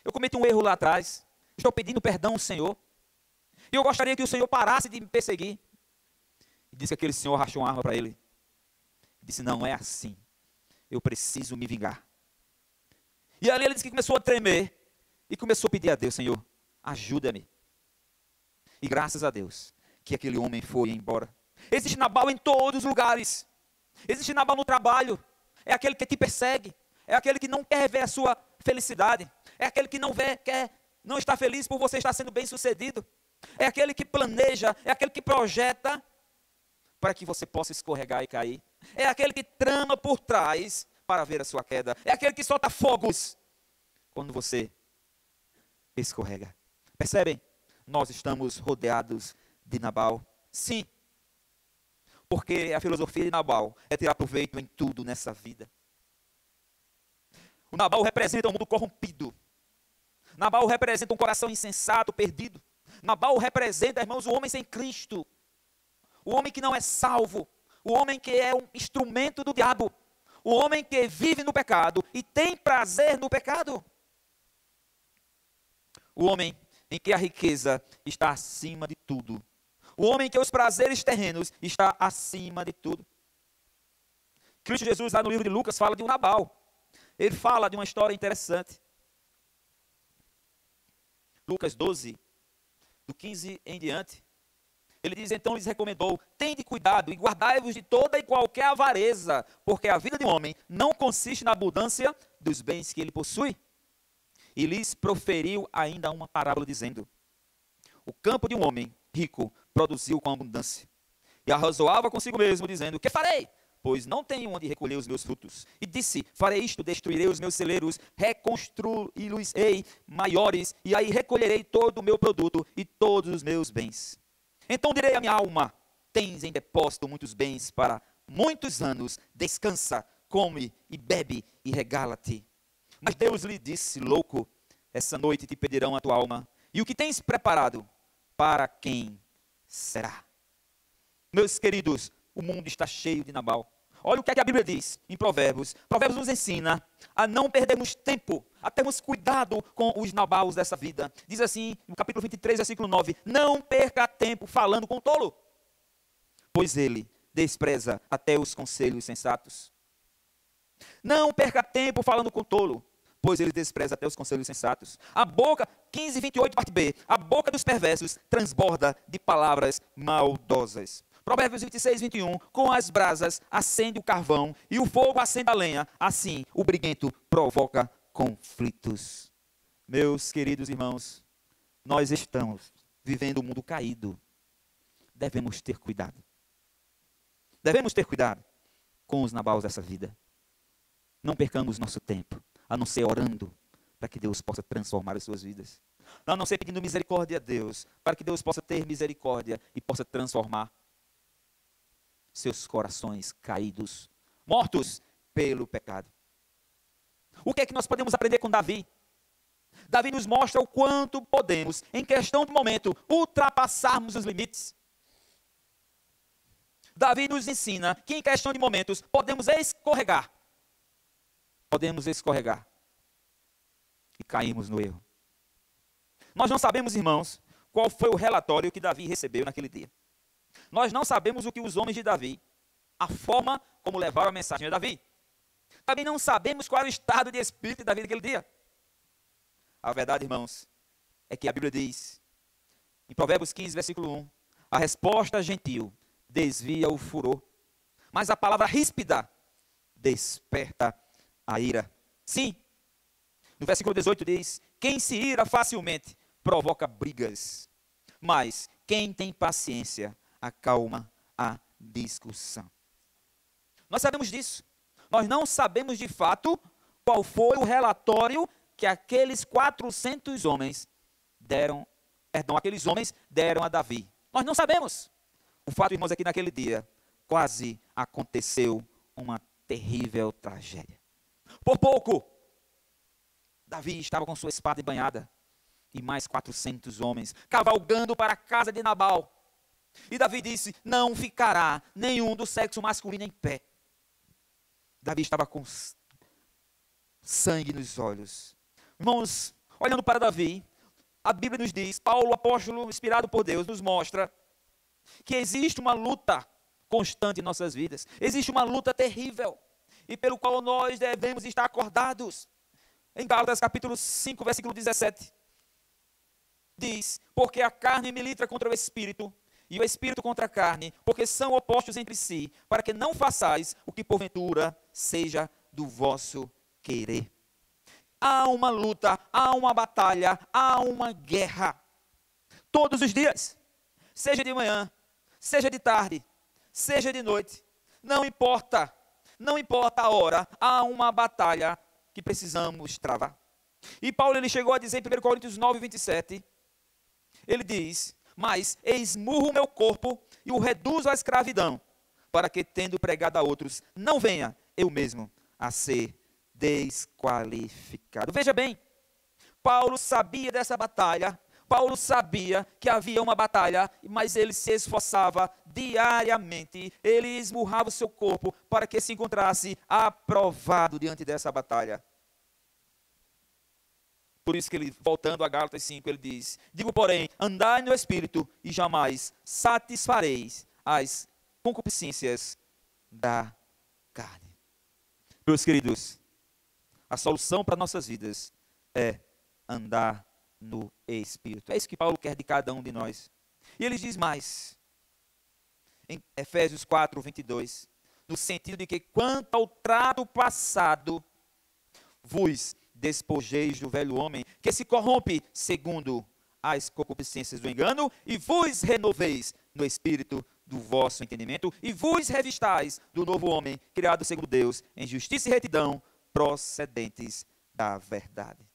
Eu cometi um erro lá atrás. Estou pedindo perdão ao Senhor. E eu gostaria que o Senhor parasse de me perseguir. E disse que aquele senhor rachou uma arma para ele. E disse: não é assim. Eu preciso me vingar. E ali ele disse que começou a tremer. E começou a pedir a Deus: Senhor, ajuda-me. E graças a Deus, que aquele homem foi embora. Existe Nabal em todos os lugares. Existe Nabal no trabalho. É aquele que te persegue. É aquele que não quer ver a sua felicidade. É aquele que não está feliz por você estar sendo bem sucedido. É aquele que planeja, é aquele que projeta para que você possa escorregar e cair. É aquele que trama por trás para ver a sua queda. É aquele que solta fogos quando você escorrega. Percebem? Nós estamos rodeados de Nabal. Sim. Porque a filosofia de Nabal é tirar proveito em tudo nessa vida. O Nabal representa um mundo corrompido. Nabal representa um coração insensato, perdido. Nabal representa, irmãos, o homem sem Cristo. O homem que não é salvo. O homem que é um instrumento do diabo. O homem que vive no pecado e tem prazer no pecado. O homem em que a riqueza está acima de tudo. O homem em que os prazeres terrenos está acima de tudo. Cristo Jesus, lá no livro de Lucas, fala de um Nabal. Ele fala de uma história interessante. Lucas 12, do 15 em diante. Ele diz: então lhes recomendou: tende cuidado e guardai-vos de toda e qualquer avareza, porque a vida de um homem não consiste na abundância dos bens que ele possui. E lhes proferiu ainda uma parábola, dizendo: o campo de um homem rico produziu com abundância. E arrazoava consigo mesmo, dizendo: o que farei? pois não tenho onde recolher os meus frutos. E disse, farei isto, destruirei os meus celeiros, reconstruí-los-ei maiores, e aí recolherei todo o meu produto e todos os meus bens. Então direi à minha alma, tens em depósito muitos bens para muitos anos, descansa, come e bebe e regala-te. Mas Deus lhe disse, louco, essa noite te pedirão a tua alma, e o que tens preparado, para quem será? Meus queridos, o mundo está cheio de Nabal. Olha o que é que a Bíblia diz em Provérbios. Provérbios nos ensina a não perdermos tempo, a termos cuidado com os Nabals dessa vida. Diz assim, no capítulo 23, versículo 9, não perca tempo falando com o tolo, pois ele despreza até os conselhos sensatos. Não perca tempo falando com o tolo, pois ele despreza até os conselhos sensatos. A boca, 15:28, parte B, a boca dos perversos transborda de palavras maldosas. Provérbios 26:21, com as brasas acende o carvão e o fogo acende a lenha, assim o briguento provoca conflitos. Meus queridos irmãos, nós estamos vivendo um mundo caído. Devemos ter cuidado. Devemos ter cuidado com os nabals dessa vida. Não percamos nosso tempo, a não ser orando, para que Deus possa transformar as suas vidas. A não ser pedindo misericórdia a Deus, para que Deus possa ter misericórdia e possa transformar seus corações caídos, mortos pelo pecado. O que é que nós podemos aprender com Davi? Davi nos mostra o quanto podemos, em questão de momento, ultrapassarmos os limites. Davi nos ensina que em questão de momentos podemos escorregar. Podemos escorregar e caímos no erro. Nós não sabemos, irmãos, qual foi o relatório que Davi recebeu naquele dia. Nós não sabemos o que os homens de Davi, a forma como levaram a mensagem a Davi. Também não sabemos qual era o estado de espírito de Davi naquele dia. A verdade, irmãos, é que a Bíblia diz, em Provérbios 15, versículo 1, a resposta gentil desvia o furor, mas a palavra ríspida desperta a ira. Sim, no versículo 18 diz, quem se ira facilmente provoca brigas, mas quem tem paciência acalma a discussão. Nós sabemos disso. Nós não sabemos de fato qual foi o relatório que aqueles 400 homens deram, aqueles homens deram a Davi. Nós não sabemos. O fato, irmãos, é que naquele dia quase aconteceu uma terrível tragédia. Por pouco, Davi estava com sua espada embanhada e mais 400 homens cavalgando para a casa de Nabal. E Davi disse, não ficará nenhum do sexo masculino em pé. Davi estava com sangue nos olhos. Irmãos, olhando para Davi, a Bíblia nos diz, Paulo, apóstolo, inspirado por Deus, nos mostra que existe uma luta constante em nossas vidas. Existe uma luta terrível e pelo qual nós devemos estar acordados. Em Gálatas capítulo 5, versículo 17, diz, porque a carne milita contra o espírito, e o espírito contra a carne, porque são opostos entre si, para que não façais o que porventura seja do vosso querer. Há uma luta, há uma batalha, há uma guerra. Todos os dias, seja de manhã, seja de tarde, seja de noite, não importa a hora, há uma batalha que precisamos travar. E Paulo ele chegou a dizer em 1 Coríntios 9, 27, ele diz, mas esmurro o meu corpo e o reduzo à escravidão, para que, tendo pregado a outros, não venha eu mesmo a ser desqualificado. Veja bem, Paulo sabia dessa batalha, Paulo sabia que havia uma batalha, mas ele se esforçava diariamente, ele esmurrava o seu corpo para que se encontrasse aprovado diante dessa batalha. Por isso que ele, voltando a Gálatas 5, ele diz, digo, porém, andai no Espírito e jamais satisfareis as concupiscências da carne. Meus queridos, a solução para nossas vidas é andar no Espírito. É isso que Paulo quer de cada um de nós. E ele diz mais, em Efésios 4, 22, no sentido de que quanto ao trato passado, vos despojeis do velho homem, que se corrompe segundo as concupiscências do engano, e vos renoveis no espírito do vosso entendimento e vos revistais do novo homem, criado segundo Deus, em justiça e retidão, procedentes da verdade.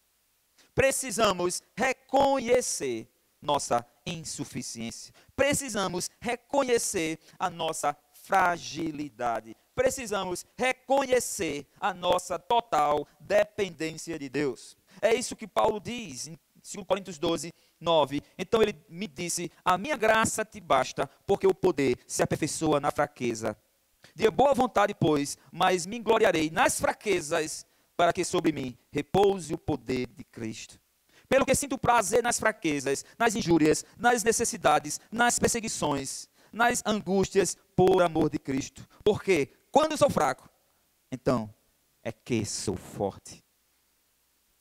Precisamos reconhecer nossa insuficiência. Precisamos reconhecer a nossa fragilidade. Precisamos reconhecer a nossa total dependência de Deus. É isso que Paulo diz em 2 Coríntios 12, 9. Então ele me disse: a minha graça te basta, porque o poder se aperfeiçoa na fraqueza. De boa vontade, pois, mas me gloriarei nas fraquezas, para que sobre mim repouse o poder de Cristo. Pelo que sinto prazer nas fraquezas, nas injúrias, nas necessidades, nas perseguições, nas angústias, por amor de Cristo. Porque quando sou fraco, então é que sou forte.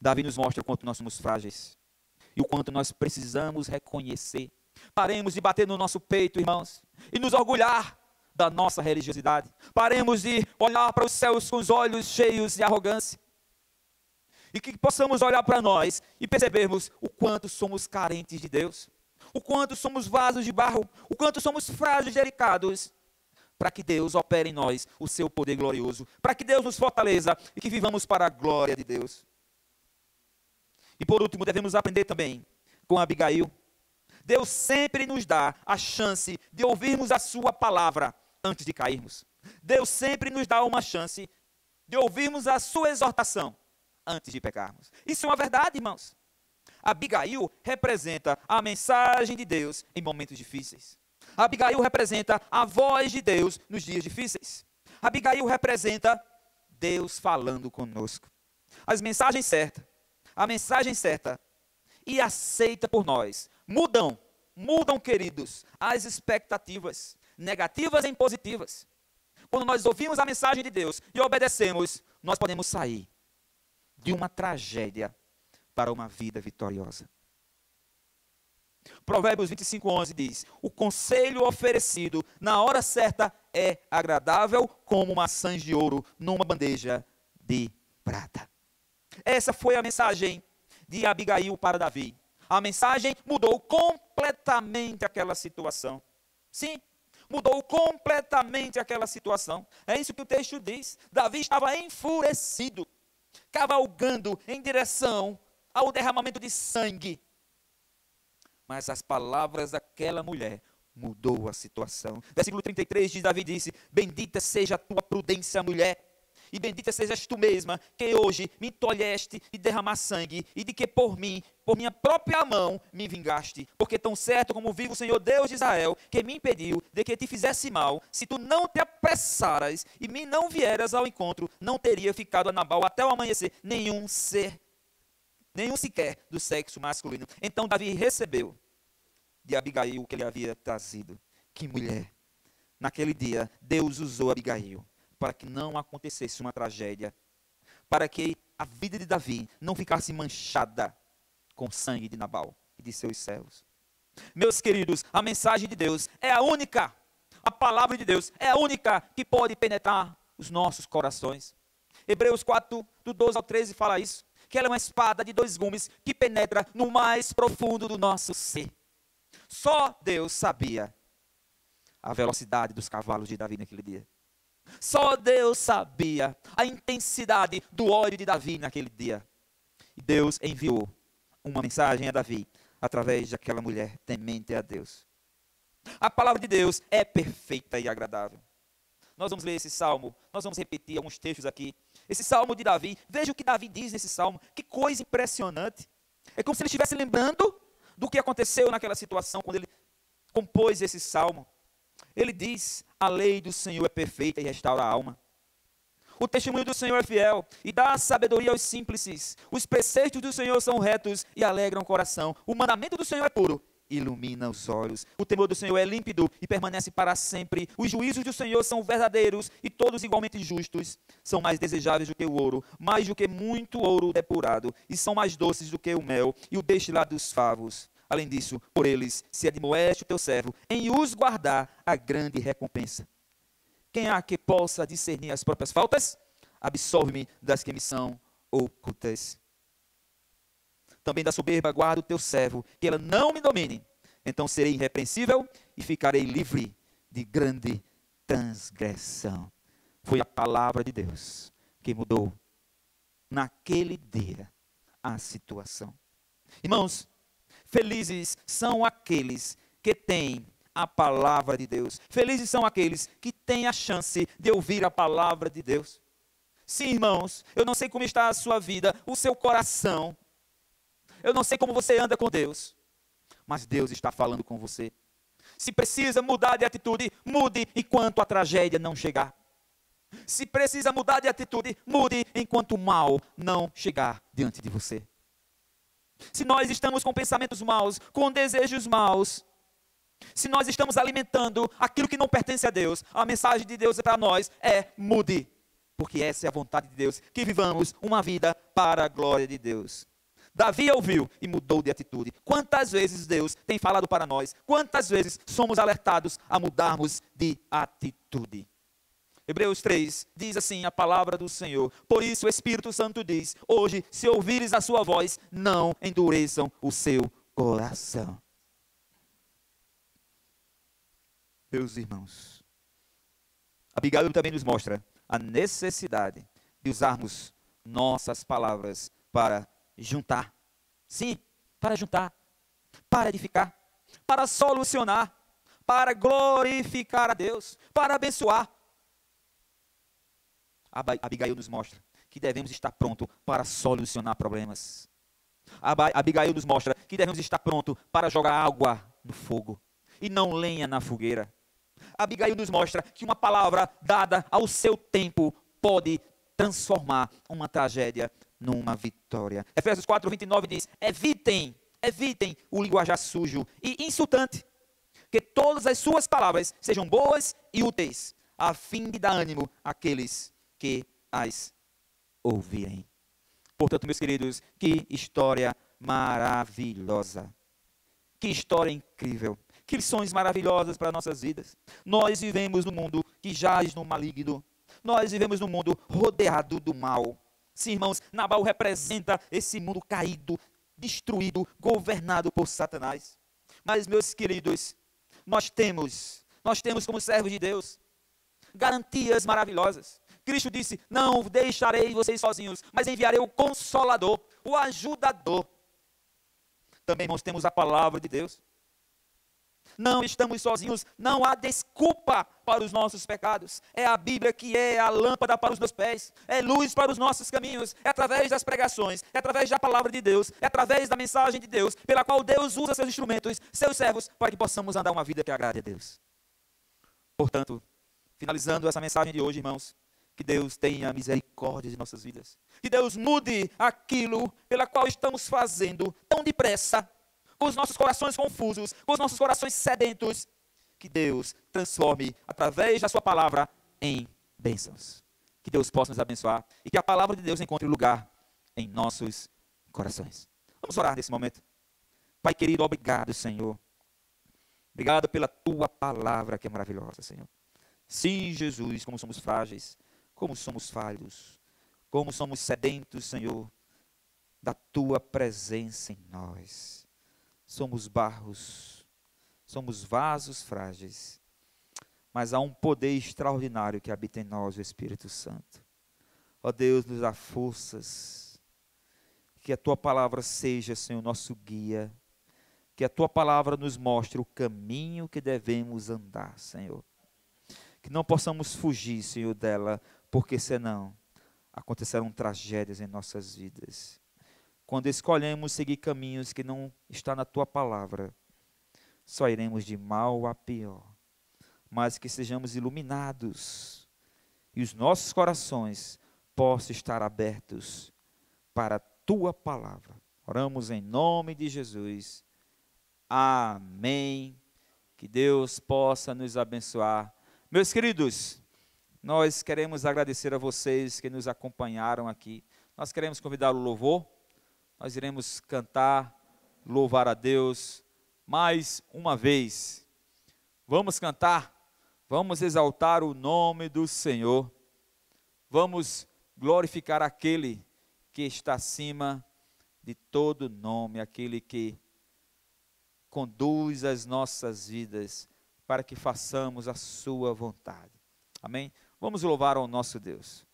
Davi nos mostra o quanto nós somos frágeis e o quanto nós precisamos reconhecer. Paremos de bater no nosso peito, irmãos, e nos orgulhar da nossa religiosidade. Paremos de olhar para os céus com os olhos cheios de arrogância. E que possamos olhar para nós e percebermos o quanto somos carentes de Deus, o quanto somos vasos de barro, o quanto somos frágeis e delicados, para que Deus opere em nós o seu poder glorioso, para que Deus nos fortaleça e que vivamos para a glória de Deus. E por último, devemos aprender também com Abigail. Deus sempre nos dá a chance de ouvirmos a sua palavra antes de cairmos. Deus sempre nos dá uma chance de ouvirmos a sua exortação antes de pecarmos. Isso é uma verdade, irmãos. Abigail representa a mensagem de Deus em momentos difíceis. Abigail representa a voz de Deus nos dias difíceis. Abigail representa Deus falando conosco. A mensagem certa e aceita por nós, mudam, queridos, as expectativas, negativas em positivas. Quando nós ouvimos a mensagem de Deus e obedecemos, nós podemos sair de uma tragédia para uma vida vitoriosa. Provérbios 25:11 diz: o conselho oferecido na hora certa é agradável como maçãs de ouro numa bandeja de prata. Essa foi a mensagem de Abigail para Davi. A mensagem mudou completamente aquela situação. Sim, mudou completamente aquela situação. É isso que o texto diz. Davi estava enfurecido, cavalgando em direção ao derramamento de sangue. Mas as palavras daquela mulher mudou a situação. Versículo 33 diz: Davi disse: bendita seja a tua prudência, mulher, e bendita sejas tu mesma, que hoje me tolheste de derramar sangue, e de que por mim, por minha própria mão, me vingaste. Porque tão certo como vive o Senhor Deus de Israel, que me impediu de que te fizesse mal, se tu não te apressaras e me não vieras ao encontro, não teria ficado a Nabal até o amanhecer nenhum sequer do sexo masculino. Então Davi recebeu de Abigail o que ele havia trazido. Que mulher! Naquele dia, Deus usou Abigail para que não acontecesse uma tragédia, para que a vida de Davi não ficasse manchada com o sangue de Nabal e de seus servos. Meus queridos, a mensagem de Deus é a única, a palavra de Deus é a única que pode penetrar os nossos corações. Hebreus 4, do 12 ao 13 fala isso, que ela é uma espada de dois gumes que penetra no mais profundo do nosso ser. Só Deus sabia a velocidade dos cavalos de Davi naquele dia. Só Deus sabia a intensidade do ódio de Davi naquele dia. E Deus enviou uma mensagem a Davi através daquela mulher temente a Deus. A palavra de Deus é perfeita e agradável. Nós vamos ler esse salmo, nós vamos repetir alguns textos aqui. Esse salmo de Davi, veja o que Davi diz nesse salmo. Que coisa impressionante. É como se ele estivesse lembrando do que aconteceu naquela situação quando ele compôs esse salmo. Ele diz: a lei do Senhor é perfeita e restaura a alma. O testemunho do Senhor é fiel e dá sabedoria aos simples. Os preceitos do Senhor são retos e alegram o coração. O mandamento do Senhor é puro, ilumina os olhos. O temor do Senhor é límpido e permanece para sempre. Os juízos do Senhor são verdadeiros e todos igualmente justos. São mais desejáveis do que o ouro, mais do que muito ouro depurado, e são mais doces do que o mel e o destilado dos favos. Além disso, por eles se admoeste o teu servo, em os guardar a grande recompensa. Quem há que possa discernir as próprias faltas? Absolve-me das que me são ocultas. Também da soberba guarda o teu servo, que ela não me domine. Então serei irrepreensível e ficarei livre de grande transgressão. Foi a palavra de Deus que mudou naquele dia a situação. Irmãos, felizes são aqueles que têm a palavra de Deus. Felizes são aqueles que têm a chance de ouvir a palavra de Deus. Sim, irmãos, eu não sei como está a sua vida, o seu coração. Eu não sei como você anda com Deus, mas Deus está falando com você. Se precisa mudar de atitude, mude enquanto a tragédia não chegar. Se precisa mudar de atitude, mude enquanto o mal não chegar diante de você. Se nós estamos com pensamentos maus, com desejos maus, se nós estamos alimentando aquilo que não pertence a Deus, a mensagem de Deus para nós é: mude, porque essa é a vontade de Deus, que vivamos uma vida para a glória de Deus. Davi ouviu e mudou de atitude. Quantas vezes Deus tem falado para nós? Quantas vezes somos alertados a mudarmos de atitude? Hebreus 3 diz assim a palavra do Senhor: por isso o Espírito Santo diz: hoje, se ouvires a sua voz, não endureçam o seu coração. Meus irmãos, Abigail também nos mostra a necessidade de usarmos nossas palavras para juntar. Sim, para juntar, para edificar, para solucionar, para glorificar a Deus, para abençoar. Abigail nos mostra que devemos estar prontos para solucionar problemas. Abigail nos mostra que devemos estar prontos para jogar água no fogo e não lenha na fogueira. Abigail nos mostra que uma palavra dada ao seu tempo pode transformar uma tragédia numa vitória. Efésios 4:29 diz: evitem o linguajar sujo e insultante, que todas as suas palavras sejam boas e úteis, a fim de dar ânimo àqueles que as ouvirem. Portanto, meus queridos, que história maravilhosa, que história incrível, que lições maravilhosas para nossas vidas. Nós vivemos num mundo que jaz no maligno, nós vivemos num mundo rodeado do mal. Sim, irmãos, Nabal representa esse mundo caído, destruído, governado por Satanás. Mas, meus queridos, nós temos como servos de Deus garantias maravilhosas. Cristo disse: não deixarei vocês sozinhos, mas enviarei o Consolador, o Ajudador. Também nós temos a palavra de Deus. Não estamos sozinhos, não há desculpa para os nossos pecados. É a Bíblia que é a lâmpada para os meus pés, é luz para os nossos caminhos. É através das pregações, é através da palavra de Deus, é através da mensagem de Deus, pela qual Deus usa seus instrumentos, seus servos, para que possamos andar uma vida que agrade a Deus. Portanto, finalizando essa mensagem de hoje, irmãos, que Deus tenha misericórdia de nossas vidas, que Deus mude aquilo pela qual estamos fazendo tão depressa, com os nossos corações confusos, com os nossos corações sedentos, que Deus transforme através da sua palavra em bênçãos. Que Deus possa nos abençoar e que a palavra de Deus encontre lugar em nossos corações. Vamos orar nesse momento. Pai querido, obrigado, Senhor. Obrigado pela tua palavra que é maravilhosa, Senhor. Sim, Jesus, como somos frágeis, como somos falhos, como somos sedentos, Senhor, da tua presença em nós. Somos barros, somos vasos frágeis, mas há um poder extraordinário que habita em nós, o Espírito Santo. Ó Deus, nos dá forças, que a tua palavra seja, Senhor, nosso guia, que a tua palavra nos mostre o caminho que devemos andar, Senhor. Que não possamos fugir, Senhor, dela, porque senão acontecerão tragédias em nossas vidas. Quando escolhemos seguir caminhos que não estão na tua palavra, só iremos de mal a pior. Mas que sejamos iluminados e os nossos corações possam estar abertos para a tua palavra. Oramos em nome de Jesus. Amém. Que Deus possa nos abençoar. Meus queridos, nós queremos agradecer a vocês que nos acompanharam aqui. Nós queremos convidar o louvor. Nós iremos cantar, louvar a Deus mais uma vez. Vamos cantar, vamos exaltar o nome do Senhor. Vamos glorificar aquele que está acima de todo nome, aquele que conduz as nossas vidas para que façamos a sua vontade. Amém? Vamos louvar ao nosso Deus.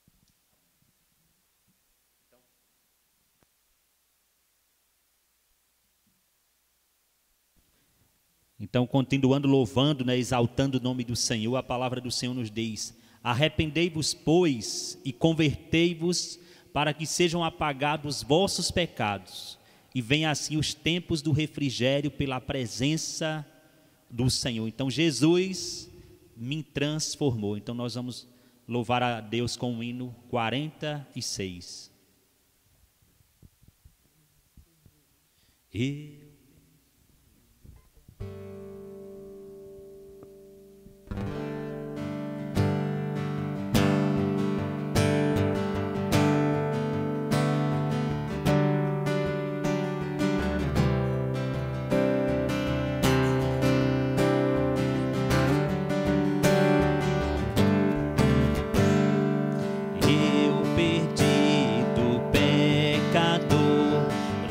Então, continuando louvando, né, exaltando o nome do Senhor, a palavra do Senhor nos diz: arrependei-vos, pois, e convertei-vos, para que sejam apagados os vossos pecados, e venham assim os tempos do refrigério pela presença do Senhor. Então, Jesus me transformou. Então, nós vamos louvar a Deus com o hino 46.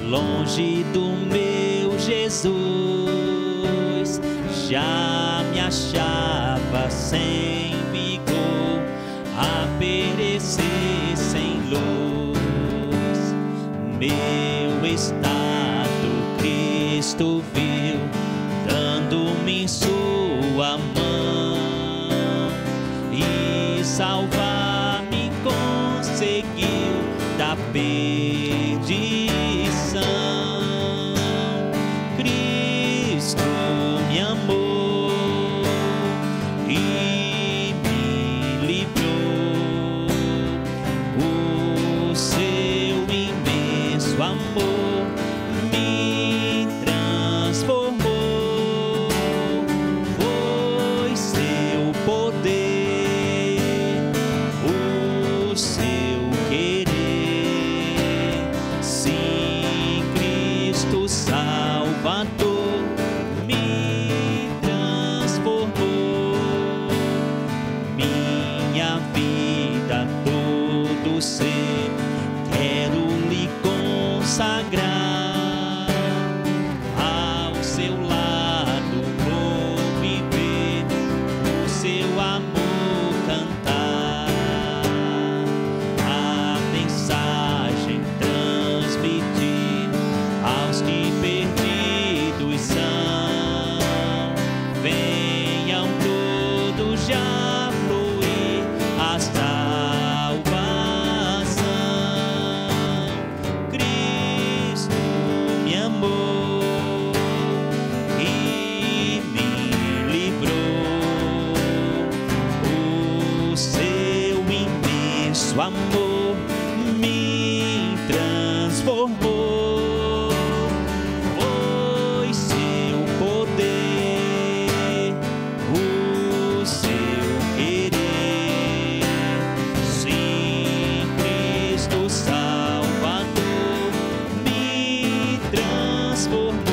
Longe do meu Jesus, já me achava sem vigor, a perecer sem luz. Meu estado Cristo viu, dando-me sua mão, e salvar-me conseguiu da perdição. Cristo me amou e me livrou. O seu imenso amor me transformou. Foi seu poder, o seu querer. Sim, Cristo Salvador me transformou. Minha vida, todo ser, quero lhe consagrar. Ao seu lado vou viver, o seu amor cantar. A mensagem transmitir aos que perdidos são. Venham todos já fluir a salvação. Cristo me amou e me livrou. O seu imenso amor me transformou. Foi seu poder, o seu querer. Sim, Cristo Salvador me transformou.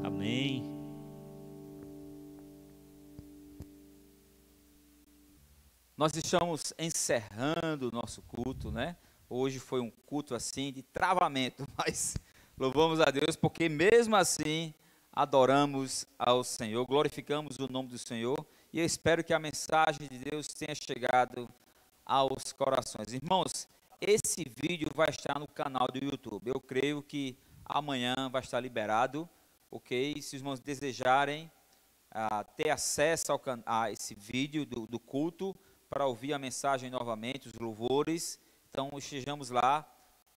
Amém. Nós estamos encerrando o nosso culto, né? Hoje foi um culto assim de travamento, mas louvamos a Deus porque mesmo assim adoramos ao Senhor, glorificamos o nome do Senhor e eu espero que a mensagem de Deus tenha chegado aos corações. Irmãos, esse vídeo vai estar no canal do YouTube. Eu creio que amanhã vai estar liberado, ok? Se os irmãos desejarem ter acesso a esse vídeo do culto, para ouvir a mensagem novamente, os louvores, então estejamos lá,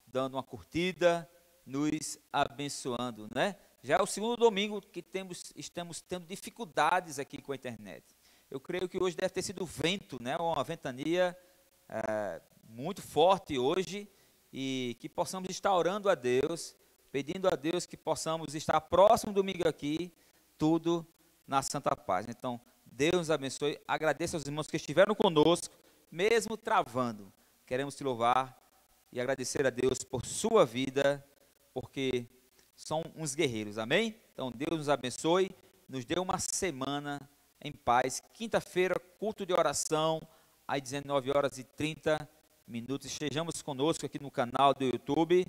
dando uma curtida, nos abençoando, né? Já é o segundo domingo que estamos tendo dificuldades aqui com a internet. Eu creio que hoje deve ter sido vento, né? Uma ventania muito forte hoje, e que possamos estar orando a Deus, pedindo a Deus que possamos estar próximo domingo aqui, tudo na santa paz. Então, Deus nos abençoe. Agradeço aos irmãos que estiveram conosco, mesmo travando. Queremos te louvar e agradecer a Deus por sua vida, porque são uns guerreiros, amém? Então, Deus nos abençoe, nos dê uma semana em paz. Quinta-feira, culto de oração, às 19h30. Estejamos conosco aqui no canal do YouTube.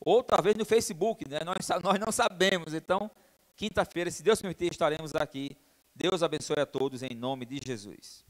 ou talvez no Facebook, né? Nós não sabemos. Então, quinta-feira, se Deus permitir, estaremos aqui. Deus abençoe a todos em nome de Jesus.